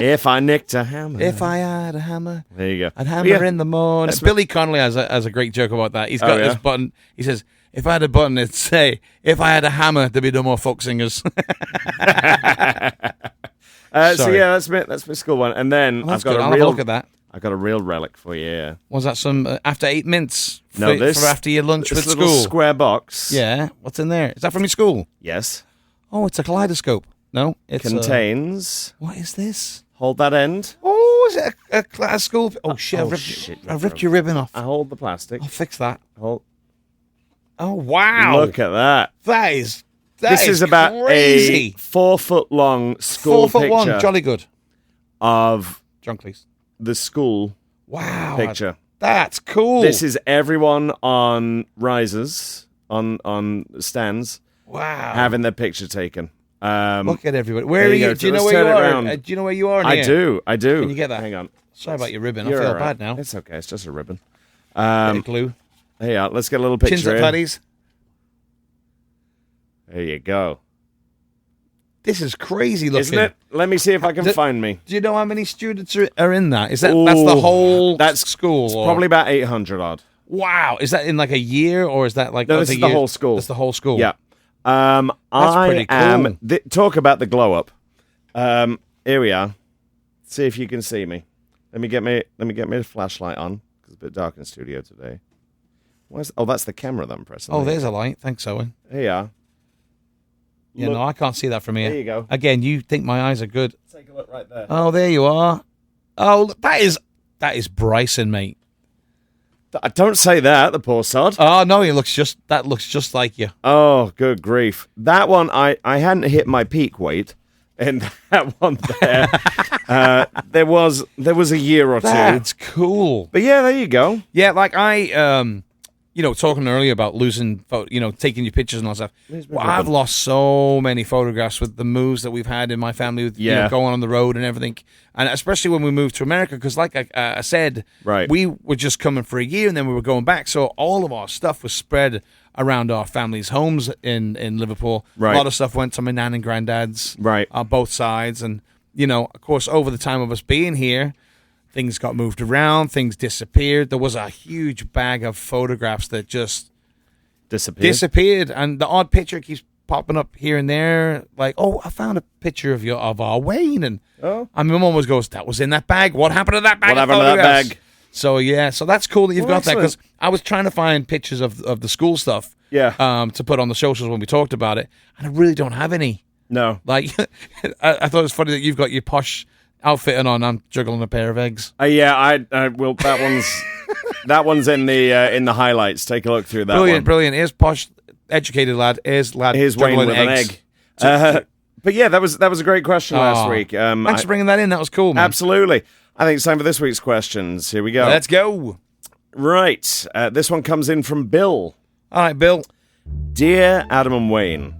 If I nicked a hammer. If I had a hammer, There you go. I'd hammer Yeah. in the morning. That's- Billy Connolly has a great joke about that. He's got yeah? this button. He says, if I had a button, it'd say, if I had a hammer, there'd be no more folk singers. So Sorry. yeah, that's my school one. And then That's I've got good. a I'll have a real look at that. I've got a real relic for you. Yeah. Was that some after 8 mints for, No, this for after your lunch this with little school? square box. Yeah. What's in there? Is that from your school? Yes. Oh, it's a kaleidoscope. No, it's Contains. what is this? Hold that end. Oh, is it a class school? Oh shit! oh, I've ripped, shit, I've ripped your ribbon off. I hold the plastic. I'll fix that. Hold. Oh wow! Look at that. That is This is about crazy. a 4 foot long school 4 foot picture one, jolly good. of John Cleese. the school Wow, picture. That's cool. This is everyone on risers, on stands, wow. having their picture taken. Look at everybody. Where there are you you? go. Do you Let's know where turn you it are? round. Do you know where you are? I Near? do. Can you get that? Hang on. Sorry about your ribbon. You're I feel all right. bad now. It's okay. It's just a ribbon. Bit of glue. Hey, let's get a little picture Chins up, here. buddies. There you go. This is crazy looking. Isn't it? Let me see if I can find me. Do you know how many students are in that? Is that's the Ooh, whole that's school? It's or- probably about 800 odd. Wow. Is that in like a year or is that like No, that's this a is the year? whole school. That's the whole school. Yeah. That's I pretty cool. am. Talk about the glow up. Here we are. See if you can see me. Let me get my flashlight on because it's a bit dark in the studio today. That's the camera that I'm pressing. Oh, there's a light. Thanks, Owen. Here you are. Yeah, Look. no, I can't see that from here. There you go. Again, you think my eyes are good. Take a look right there. Oh, there you are. Oh, look, that is Bryson, mate. Don't say that, the poor sod. Oh no, that looks just like you. Oh, good grief. That one, I hadn't hit my peak weight. And that one there, there was a year or two. That's cool. But yeah, there you go. Yeah, like I, talking earlier about losing, taking your pictures and all that stuff. Well, I've lost so many photographs with the moves that we've had in my family, with going on the road and everything, and especially when we moved to America, because like I said, Right. we were just coming for a year and then we were going back, so all of our stuff was spread around our family's homes in Liverpool. Right. A lot of stuff went to my nan and granddad's, Right. both sides, and of course, over the time of us being here, things got moved around, things disappeared. There was a huge bag of photographs that just disappeared, and the odd picture keeps popping up here and there. Like, oh, I found a picture of our Wayne, and my mum always goes, "That was in that bag. What happened to that bag? What of happened to that photographs?" bag? So yeah, so that's cool that you've Well, got that, excellent. because I was trying to find pictures of the school stuff, to put on the socials when we talked about it, and I really don't have any. No. Like, I thought it was funny that you've got your posh outfit on. I'm juggling a pair of eggs. Yeah, I will. That one's in the highlights. Take a look through that one. Brilliant. Here's posh, educated lad. Here's Wayne Wayne with eggs. an egg. But yeah, that was a great question last week. Thanks for bringing that in. That was cool, man. Absolutely. I think it's time for this week's questions. Here we go. Let's go. Right. This one comes in from Bill. All right, Bill. Dear Adam and Wayne,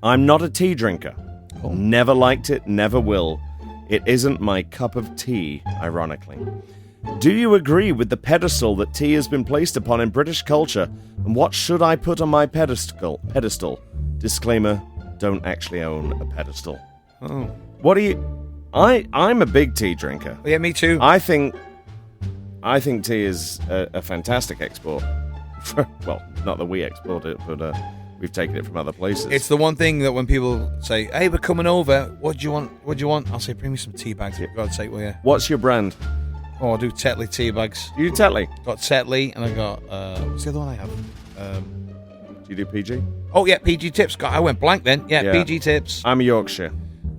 I'm not a tea drinker. Never liked it, never will. It isn't my cup of tea, ironically. Do you agree with the pedestal that tea has been placed upon in British culture? And what should I put on my pedestal? Disclaimer, don't actually own a pedestal. Oh. What do you... I'm a big tea drinker. Yeah, me too. I think tea is a fantastic export. Well, not that we export it, but we've taken it from other places. It's the one thing that when people say, "Hey, we're coming over. What do you want? What do you want?" I'll say, "Bring me some tea bags." For God's sake, will you? What's your brand? Oh, I'll do Telly tea bags. You do Telly? Got Telly, and I got what's the other one I have? Do you do PG? Oh yeah, PG Tips. God, I went blank then. Yeah, PG Tips. I'm a Yorkshire.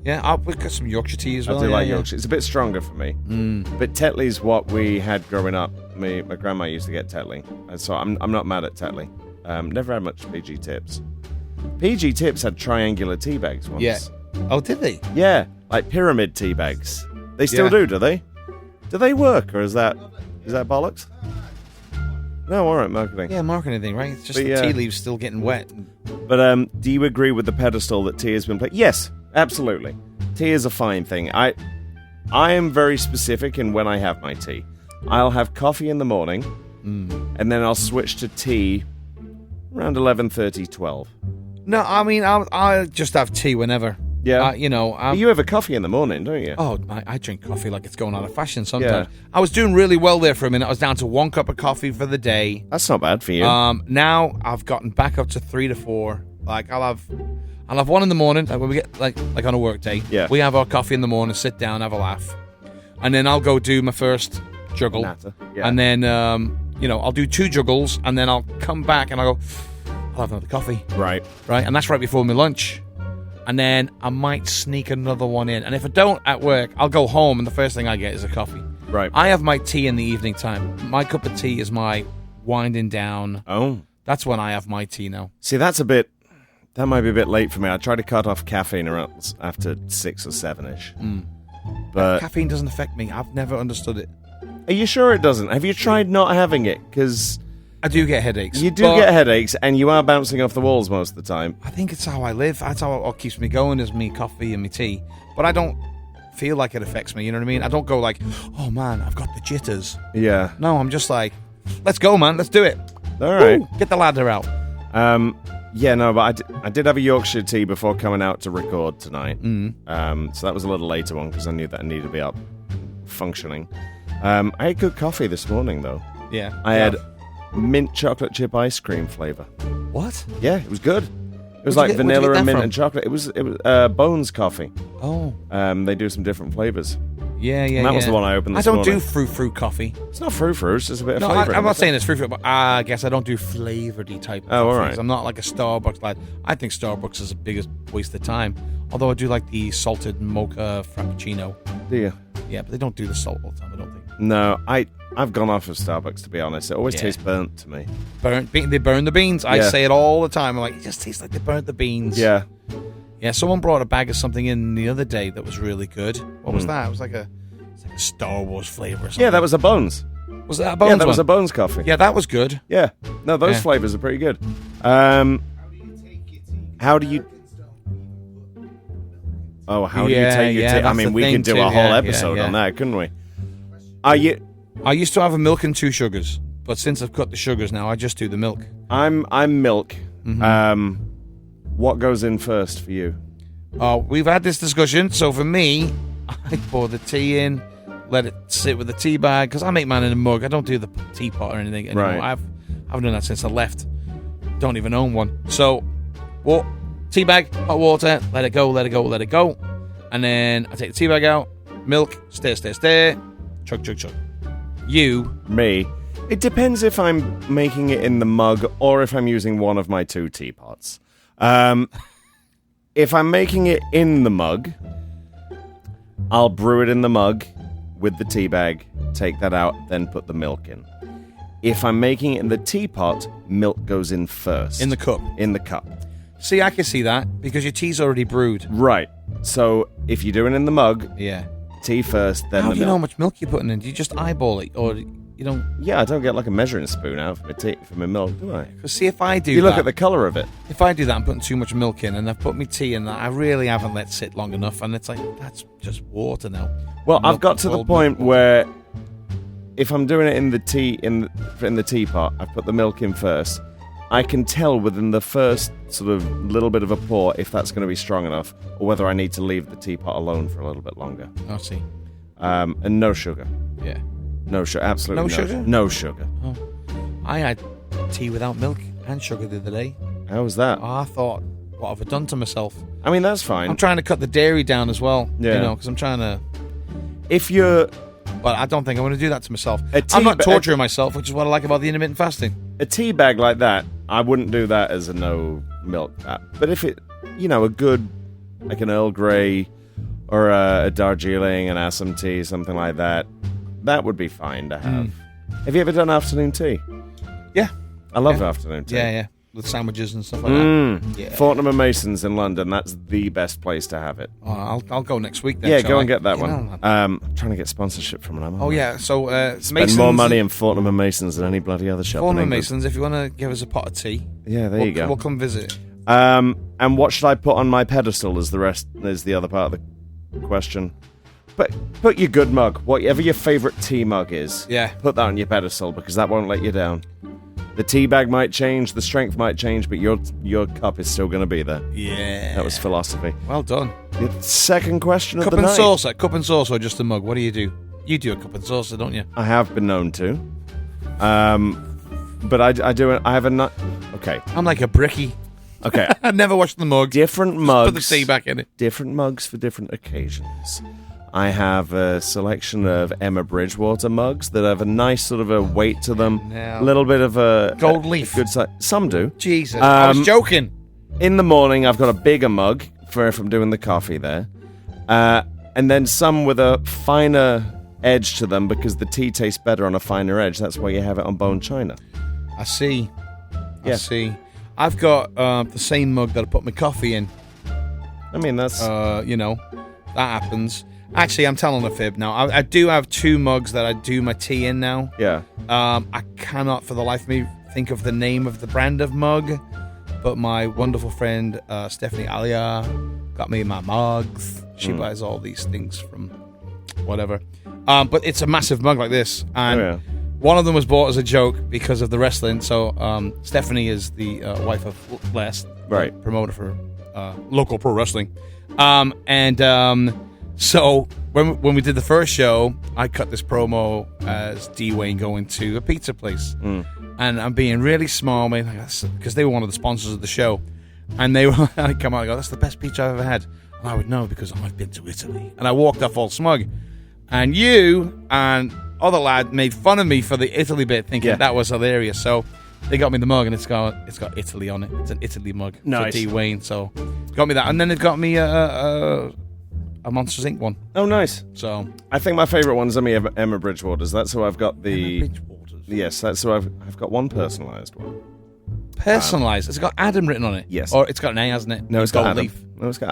Yeah, we've got some Yorkshire tea as well. I do like Yorkshire. It's a bit stronger for me. But Tetley's what we had growing up. My grandma used to get Tetley. And so I'm not mad at Tetley. Never had much PG Tips. PG Tips had triangular tea bags once. Yeah. Oh, did they? Yeah, like pyramid tea bags. They still do they? Do they work, or is that bollocks? No, all right, marketing. Yeah, marketing thing, right? It's just the tea leaves still getting wet. But do you agree with the pedestal that tea has been played? Yes, absolutely. Tea is a fine thing. I am very specific in when I have my tea. I'll have coffee in the morning, and then I'll switch to tea around 11:30, 12. No, I mean, I'll just have tea whenever. Yeah. You have a coffee in the morning, don't you? Oh, I drink coffee like it's going out of fashion sometimes. Yeah. I was doing really well there for a minute. I was down to 1 cup of coffee for the day. That's not bad for you. Now I've gotten back up to 3 to 4. Like I'll have one in the morning, like when we get like on a work day. Yeah. We have our coffee in the morning, sit down, have a laugh, and then I'll go do my first juggle. Yeah. And then I'll do 2 juggles, and then I'll come back and I'll have another coffee. Right. And that's right before my lunch. And then I might sneak another one in. And if I don't at work, I'll go home and the first thing I get is a coffee. Right. I have my tea in the evening time. My cup of tea is my winding down. Oh. That's when I have my tea now. See, that might be a bit late for me. I try to cut off caffeine around after 6 or 7-ish. But caffeine doesn't affect me. I've never understood it. Are you sure it doesn't? Have you tried not having it? Because I do get headaches. You do get headaches, and you are bouncing off the walls most of the time. I think it's how I live. That's how what keeps me going is me coffee and me tea. But I don't feel like it affects me, you know what I mean? I don't go like, oh man, I've got the jitters. Yeah. No, I'm just like, let's go, man. Let's do it. All right. Woo, get the ladder out. But I did have a Yorkshire tea before coming out to record tonight. So that was a little later one because I knew that I needed to be up functioning. I had good coffee this morning, though. Yeah. I had mint chocolate chip ice cream flavor. What? Yeah, it was good. It was like vanilla and mint and chocolate. It was Bones coffee. Oh. They do some different flavors. Yeah. And that was the one I opened this morning. I don't do fruit coffee. It's not fruit, it's just a bit of no, flavor. I'm not saying it's fruit, but I guess I don't do flavored type of all coffees. right. I'm not like a Starbucks lad. I think Starbucks is the biggest waste of time. Although I do like the salted mocha frappuccino. Do you? Yeah, but they don't do the salt all the time, I don't think. No, I've gone off of Starbucks, to be honest. It always tastes burnt to me. They burn the beans. I say it all the time. I'm like, it just tastes like they burnt the beans. Yeah. Yeah, someone brought a bag of something in the other day that was really good. What was that? It was like a Star Wars flavor or something. Yeah, that was a Bones. Was that a Bones? Yeah, that was a Bones coffee. Yeah, that was good. Yeah. No, those flavors are pretty good. How do you take your tea? I mean, we could do a whole episode on that, couldn't we? I used to have a milk and 2 sugars, but since I've cut the sugars now, I just do the milk. I'm milk. What goes in first for you? We've had this discussion. So for me, I pour the tea in, let it sit with the tea bag, because I make mine in a mug. I don't do the teapot or anything anymore. Right. I've done that since I left. Don't even own one. So, tea bag, hot water, let it go. And then I take the tea bag out, milk, stir, chug. Me? It depends if I'm making it in the mug or if I'm using one of my 2 teapots. If I'm making it in the mug, I'll brew it in the mug with the tea bag, take that out, then put the milk in. If I'm making it in the teapot, milk goes in first. In the cup? In the cup. See, I can see that, because your tea's already brewed. Right. So, if you're doing it in the mug, yeah, tea first, then how the do you milk. know how much milk you're putting in? Do you just eyeball it, or you don't? Yeah, I don't get like a measuring spoon out for my milk, do I? Because see, if I do you look at the colour of it. If I do that, I'm putting too much milk in, and I've put my tea in that I really haven't let sit long enough, and it's like, that's just water now. Well, I've got to the point where if I'm doing it in the tea in the teapot, I've put the milk in first. I can tell within the first sort of little bit of a pour if that's going to be strong enough, or whether I need to leave the teapot alone for a little bit longer. I see. And no sugar. Yeah. No sugar. Absolutely No sugar? No sugar. Oh. I had tea without milk and sugar the other day. How was that? I thought, what have I done to myself? I mean, that's fine. I'm trying to cut the dairy down as well. Yeah. You know, because I'm trying to... If you're... But I don't think I'm going to do that to myself. A tea I'm not ba- torturing myself, which is what I like about the intermittent fasting. A tea bag like that, I wouldn't do that as a no milk. But if it, a good, like an Earl Grey or a Darjeeling, an Assam tea, something like that, that would be fine to have. Have you ever done afternoon tea? Yeah. I love afternoon tea. Yeah. With sandwiches and stuff like that. Yeah. Fortnum and Mason's in London, that's the best place to have it. Oh, I'll go next week then. Yeah, shall go I? and get that You one. know, I'm trying to get sponsorship from them. Oh, yeah. So, Spend more money in Fortnum and Mason's than any bloody other shop in Fortnum and England. Mason's, if you want to give us a pot of tea. Yeah, there you go. We'll come visit. And what should I put on my pedestal is the other part of the question. But put your good mug, whatever your favourite tea mug is. Yeah. Put that on your pedestal because that won't let you down. The tea bag might change, the strength might change, but your cup is still going to be there. Yeah. That was philosophy. Well done. The second question Cup of the and night. saucer. Cup and saucer or just a mug? What do? You do a cup and saucer, don't you? I have been known to. But I do. I have a nut. Okay. I'm like a bricky. Okay. I never washed the mug. Different mugs. Put the tea back in it. Different mugs for different occasions. I have a selection of Emma Bridgewater mugs that have a nice sort of a weight to them. Now- A little bit of a Gold leaf. good size. Some do. Jesus. I was joking. In the morning, I've got a bigger mug for if I'm doing the coffee there, and then some with a finer edge to them because the tea tastes better on a finer edge. That's why you have it on bone china. I see. Yeah. I see. I've got the same mug that I put my coffee in. I mean, that's That happens. Actually, I'm telling a fib now. I do have two mugs that I do my tea in now. yeah. I cannot for the life of me think of the name of the brand of mug, but my wonderful friend Stephanie Alia got me my mugs. She buys all these things from whatever. But it's a massive mug like this, and one of them was bought as a joke because of the wrestling. So Stephanie is the wife of Les, Right. promoter for local pro wrestling, So when we did the first show, I cut this promo as Dwayne going to a pizza place, and I'm being really small, man, because they were one of the sponsors of the show, and they were. I come out, and go, "That's the best pizza I've ever had," and I would know because I've been to Italy, and I walked off all smug, and you and other lad made fun of me for the Italy bit, thinking that was hilarious. So they got me the mug, and it's got Italy on it. It's an Italy mug Nice. for Dwayne, so got me that, and then they've got me a Monsters Inc. one. Oh, nice. So I think my favourite one is Emma Bridgewater's. That's who I've got the. Bridgewater's. Yes, that's who I've got one personalised one. Personalised. It's got Adam written on it. Yes. Or it's got an A, hasn't it? No, it's got Gold Adam. leaf. No, it's got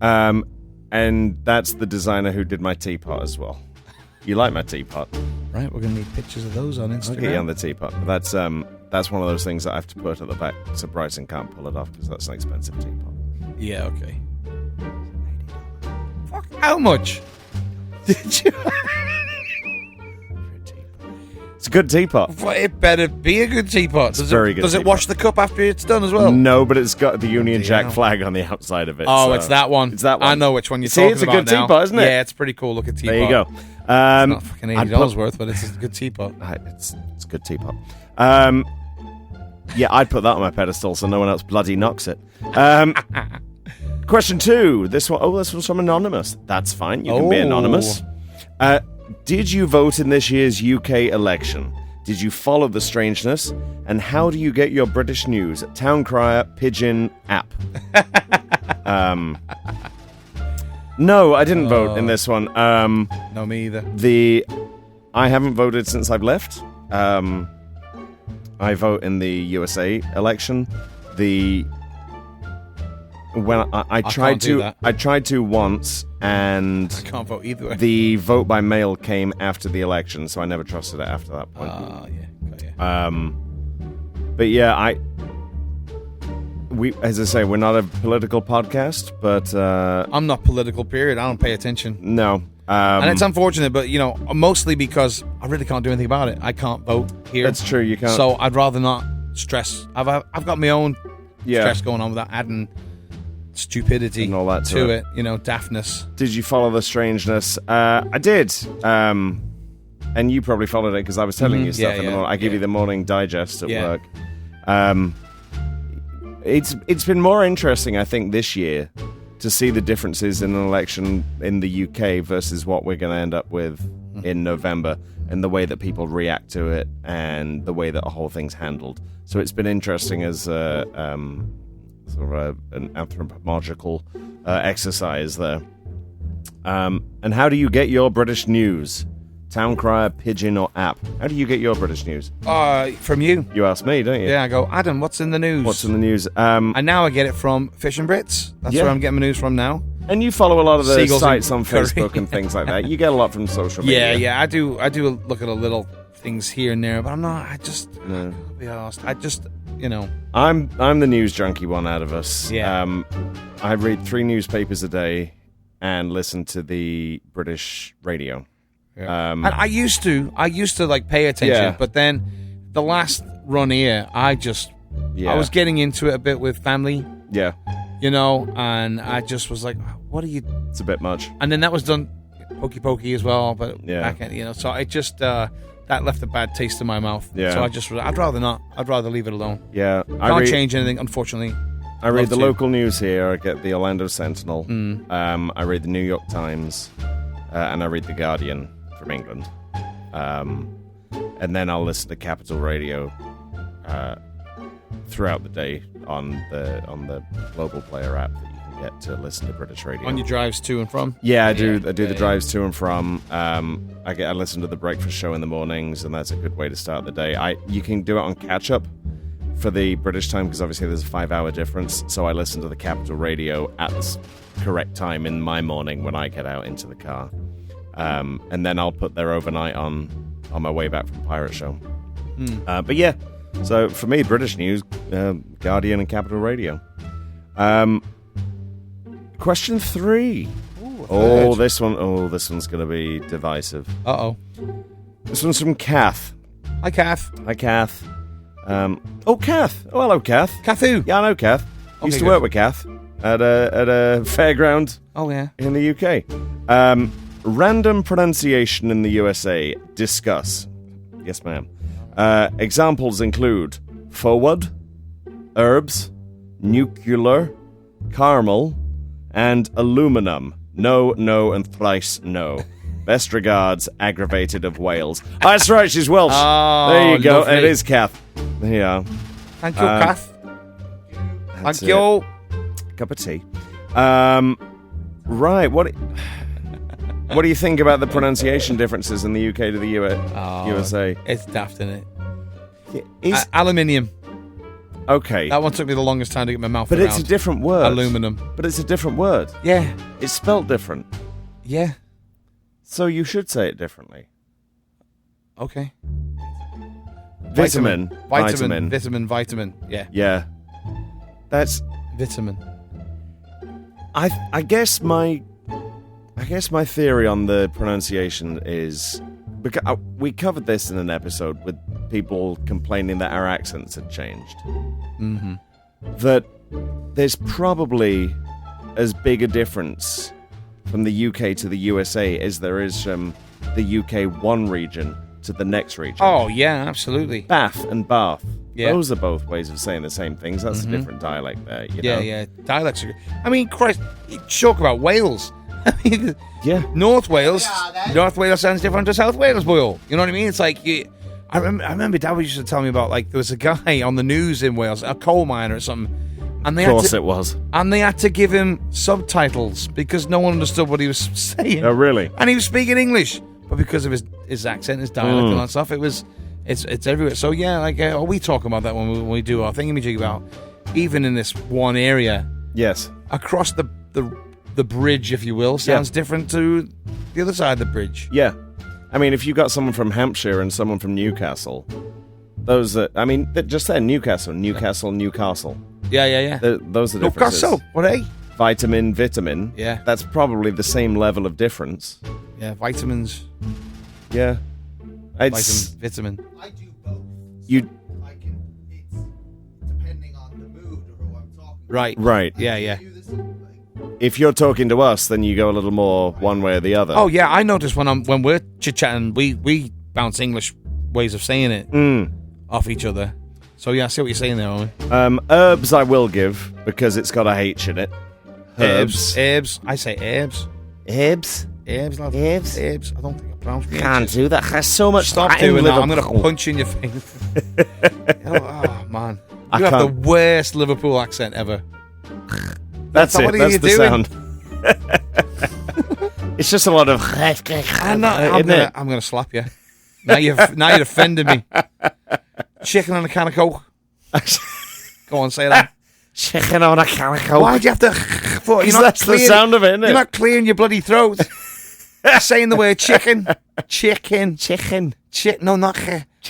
Adam. And that's the designer who did my teapot as well. You like my teapot? Right, we're gonna need pictures of those on Instagram. I'll get you on the teapot. But that's one of those things that I have to put at the back so Bryson can't pull it off because that's an expensive teapot. Yeah, okay. Fuck, how much? Did you? It's a good teapot. Well, it better be a good teapot. Does very good Does it teapot. wash the cup after it's done as well? No, but it's got the Union Jack Damn. flag on the outside of it. Oh, so it's that one. It's that one. I know which one you're See, talking it's a about good now. teapot, isn't it? Yeah, it's pretty cool looking teapot. There you go. It's not fucking I'd $80 put- worth, but it's a good teapot. It's a good teapot. Yeah, I'd put that on my pedestal so no one else bloody knocks it. Question 2. This one's from Anonymous. That's fine. You can be anonymous. Did you vote in this year's UK election? Did you follow the strangeness? And how do you get your British news? Town Crier, Pigeon, app. No, I didn't vote in this one. No, me either. I haven't voted since I've left. I vote in the USA election. When I tried can't do to, that. I tried to once, and I can't vote either way. the vote by mail came after the election, so I never trusted it after that point. Yeah. Got you. But yeah, as I say, we're not a political podcast, but I'm not political, period. I don't pay attention. no. And it's unfortunate, but, mostly because I really can't do anything about it. I can't vote here. That's true. You can't. So I'd rather not stress. I've got my own stress going on with that, adding stupidity And all that to to it. You know, daftness. Did you follow the strangeness? I did. And you probably followed it because I was telling you stuff in the morning. I give you the morning digest at work. It's been more interesting, I think, this year to see the differences in an election in the UK versus what we're going to end up with in November, and the way that people react to it and the way that the whole thing's handled. So it's been interesting as sort of an anthropological exercise there. And how do you get your British news? Town crier, pigeon, or app? How do you get your British news? From you. You ask me, don't you? Yeah, I go, Adam, what's in the news? What's in the news? And now I get it from Fish and Brits. That's where I'm getting my news from now. And you follow a lot of the Seagulls sites and on curry. Facebook and things like that. You get a lot from social media. Yeah, I do look at a little things here and there, but I'm not. I'll be honest. I'm the news junkie one out of us. Yeah. I read 3 newspapers a day and listen to the British radio. Yeah. And I used to like pay attention, but then the last run here, I was getting into it a bit with family. Yeah. You know, and I just was like, what are you? It's a bit much. And then that was done pokey as well, but back end, so it just that left a bad taste in my mouth. Yeah. So I'd rather not. I'd rather leave it alone. Yeah. Can't change anything, unfortunately. I read the local news here. I get the Orlando Sentinel. I read the New York Times, and I read the Guardian from England. And then I'll listen to Capital Radio throughout the day on the Global Player app that you can get to listen to British radio. On your drives to and from? Yeah, I do the drives to and from. I listen to the breakfast show in the mornings, and that's a good way to start the day. You can do it on catch up for the British time because obviously there's a 5-hour difference. So I listen to the Capital Radio at the correct time in my morning when I get out into the car, and then I'll put their overnight on my way back from Pirate Show. But yeah. So for me, British news, Guardian and Capital Radio. Question 3. This one's going to be divisive. This one's from Kath. Hi, Kath. Hi, Kath. Kath. Oh, hello, Kath. Kathu. Yeah, I know Kath. Used to work with Kath at a fairground. Oh yeah. In the UK. Random pronunciation in the USA. Discuss. Yes, ma'am. Examples include forward, herbs, nuclear, caramel, and aluminum. No, and thrice no. Best regards, Aggravated of Wales. Oh, that's right, she's Welsh. There you go. Lovely. It is Kath. There you are. Thank you, Kath. Thank it. you. Cup of tea. Right, what do you think about the pronunciation differences in the UK to the USA? It's daft, isn't it? Aluminium. Okay. That one took me the longest time to get my mouth around. But it's a different word. Aluminum. But it's a different word. Yeah. It's spelt different. Yeah. So you should say it differently. Okay. Vitamin. Vitamin. Yeah. Yeah. That's vitamin. I guess my theory on the pronunciation is because we covered this in an episode with people complaining that our accents had changed. Mm-hmm. That there's probably as big a difference from the UK to the USA as there is from the UK one region to the next region. Oh, yeah, absolutely. Bath and Bath. Yeah. Those are both ways of saying the same things. That's a different dialect there, you know? Yeah. Dialects are good. I mean, Christ, you talk about Wales. I mean, North Wales sounds different to South Wales, boy. You know what I mean? It's like, I remember Dad used to tell me about, like, there was a guy on the news in Wales, a coal miner or something. And of course it was. And they had to give him subtitles because no one understood what he was saying. Oh, really? And he was speaking English. But because of his accent, his dialect and that stuff, it's everywhere. So, yeah, like, we talk about that when we do our thingamajig about, even in this one area. Yes. Across the bridge, if you will, sounds different to the other side of the bridge. Yeah. I mean, if you got someone from Hampshire and someone from Newcastle, those are, I mean, just there, Newcastle. Yeah. Those are differences. Newcastle, what, eh? Vitamin. Yeah. That's probably the same level of difference. Yeah, vitamins. Yeah. Vitamin. I do both. You. I can. Right. Right. Yeah. If you're talking to us, then you go a little more one way or the other. Oh yeah, I notice when we're chit chatting, we bounce English ways of saying it off each other. So yeah, I see what you're saying there, Owen. Herbs I will give because it's got a H in it. Herbs. I say herbs. Herbs. Herbs, lad. Herbs. Herbs. I don't think I pronounce it. Can't do that. There's so much. Stop doing that. I'm going to punch you in your face. Oh, man. You have the worst Liverpool accent ever. That's it. What are That's you the doing? sound. It's just a lot of. I'm going to slap you. Now you've offended me. Chicken on a can of Coke. Go on, say that. Chicken on a can of Coke. Why'd you have to? That's the sound of it, isn't it? You're not clearing your bloody throat. Saying the word chicken. No, not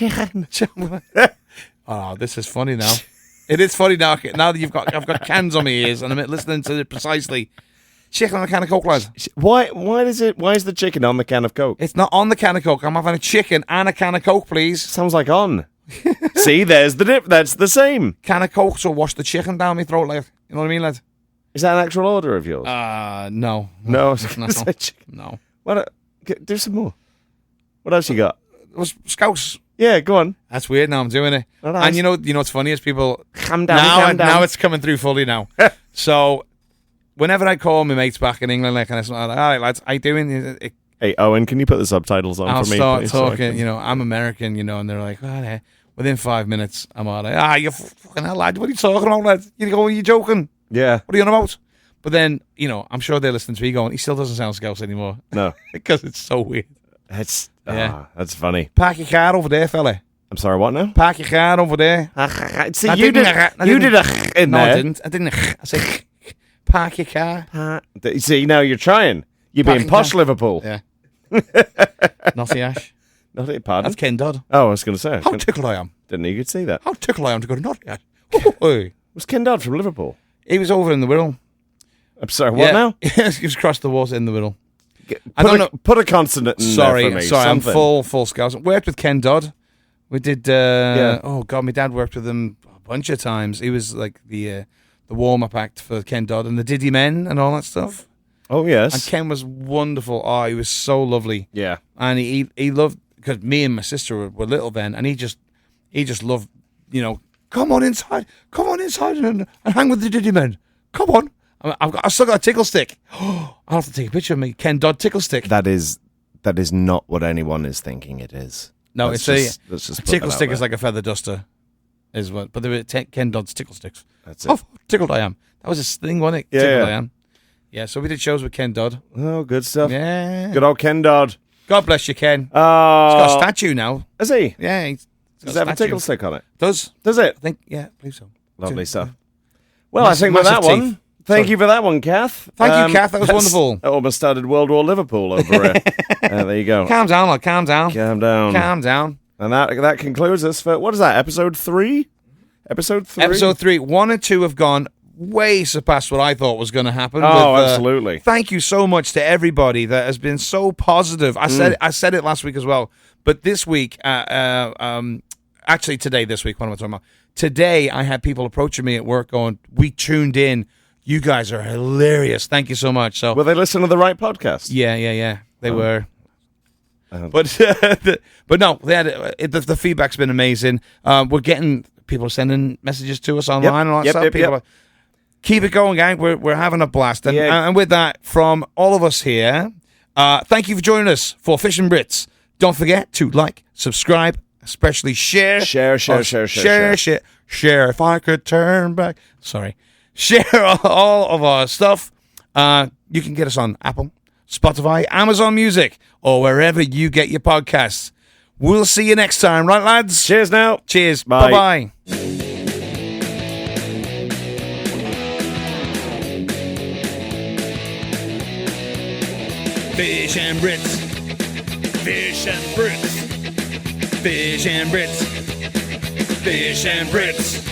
chicken. Oh, this is funny now. It is funny now. Now that I've got cans on my ears and I'm listening to it precisely. Chicken on a can of Coke, lads. Why is the chicken on the can of Coke? It's not on the can of Coke. I'm having a chicken and a can of Coke, please. Sounds like on. See, there's the dip. That's the same. Can of Coke, so wash the chicken down my throat, lad. You know what I mean, lad? Is that an actual order of yours? No. No, I was gonna say chicken. No. What? Do some more. What else you got? It was Scouse. Yeah, go on. That's weird. Now I'm doing it, nice. and you know what's funny is people calm down. Now it's coming through fully now. So whenever I call my mates back in England, like, and it's like, all right, lads, how you doing? Hey, Owen, can you put the subtitles on for me? I'll please? start talking. You know, I'm American. You know, and they're like, oh, within 5 minutes, I'm all like, you fucking hell, lad. What are you talking about, lad? You joking? Yeah. What are you on about? But then, you know, I'm sure they're listening to me going, he still doesn't sound Scouse anymore. No. Because it's so weird. That's funny. Park your car over there, fella. I'm sorry, what now? Park your car over there. See, you did a in no, there. I didn't. I said, park your car. See, now you're trying. You're being posh, car. Liverpool. Yeah. Naughty Ash. Naughty, pardon? That's Ken Dodd. Oh, I was going to say. How tickled I am. Didn't know you could see that. How tickled I am to go to Naughty Ash. Was Ken Dodd from Liverpool? He was over in the Wirral. I'm sorry, what now? He was across the water in the Wirral. Put a consonant in there for me. Sorry, something. I'm full Scouse. Worked with Ken Dodd. We did, oh God, my dad worked with him a bunch of times. He was like the warm-up act for Ken Dodd and the Diddy Men and all that stuff. Oh, yes. And Ken was wonderful. Oh, he was so lovely. Yeah. And he loved, because me and my sister were little then, and he just loved, you know, come on inside and hang with the Diddy Men. Come on. I've still got a tickle stick. I'll have to take a picture of me. Ken Dodd tickle stick. That is not what anyone is thinking it is. No, let's it's just a tickle stick is like a feather duster, is what. But they were Ken Dodd's tickle sticks. That's it. Oh, tickled I am. That was his thing, wasn't it? Yeah, tickled yeah. I am. Yeah, so we did shows with Ken Dodd. Oh, good stuff. Yeah. Good old Ken Dodd. God bless you, Ken. He's Oh. got a statue now. Is he? Yeah. Does it have a tickle stick on it? Does it? I think, yeah, I believe so. Lovely Two. stuff. Well, I think with that massive one, teeth. thank you for that one, Kath. Thank you, Kath. That was wonderful. That almost started World War Liverpool over here. There you go. Calm down, lad. Calm down. Calm down. Calm down. And that concludes us for, what is that, episode 3? Episode 3? Episode 3. 1 and 2 have gone way surpassed what I thought was going to happen. Oh, absolutely. Thank you so much to everybody that has been so positive. I said it last week as well, but this week, actually today, this week, what am I talking about? Today, I had people approaching me at work going, we tuned in. You guys are hilarious. Thank you so much. So, Will they listen to the right podcast? Yeah. They were. But no, they had, the feedback's been amazing. We're getting people sending messages to us online and all that stuff. People keep it going, gang. We're having a blast. And with that, from all of us here, thank you for joining us for Fish and Brits. Don't forget to like, subscribe, especially share. Share. If I could turn back. Sorry. Share all of our stuff. You can get us on Apple, Spotify, Amazon Music, or wherever you get your podcasts. We'll see you next time, right, lads? Cheers now. Cheers. Bye. Bye-bye. Fish and Brits. Fish and Brits. Fish and Brits. Fish and Brits.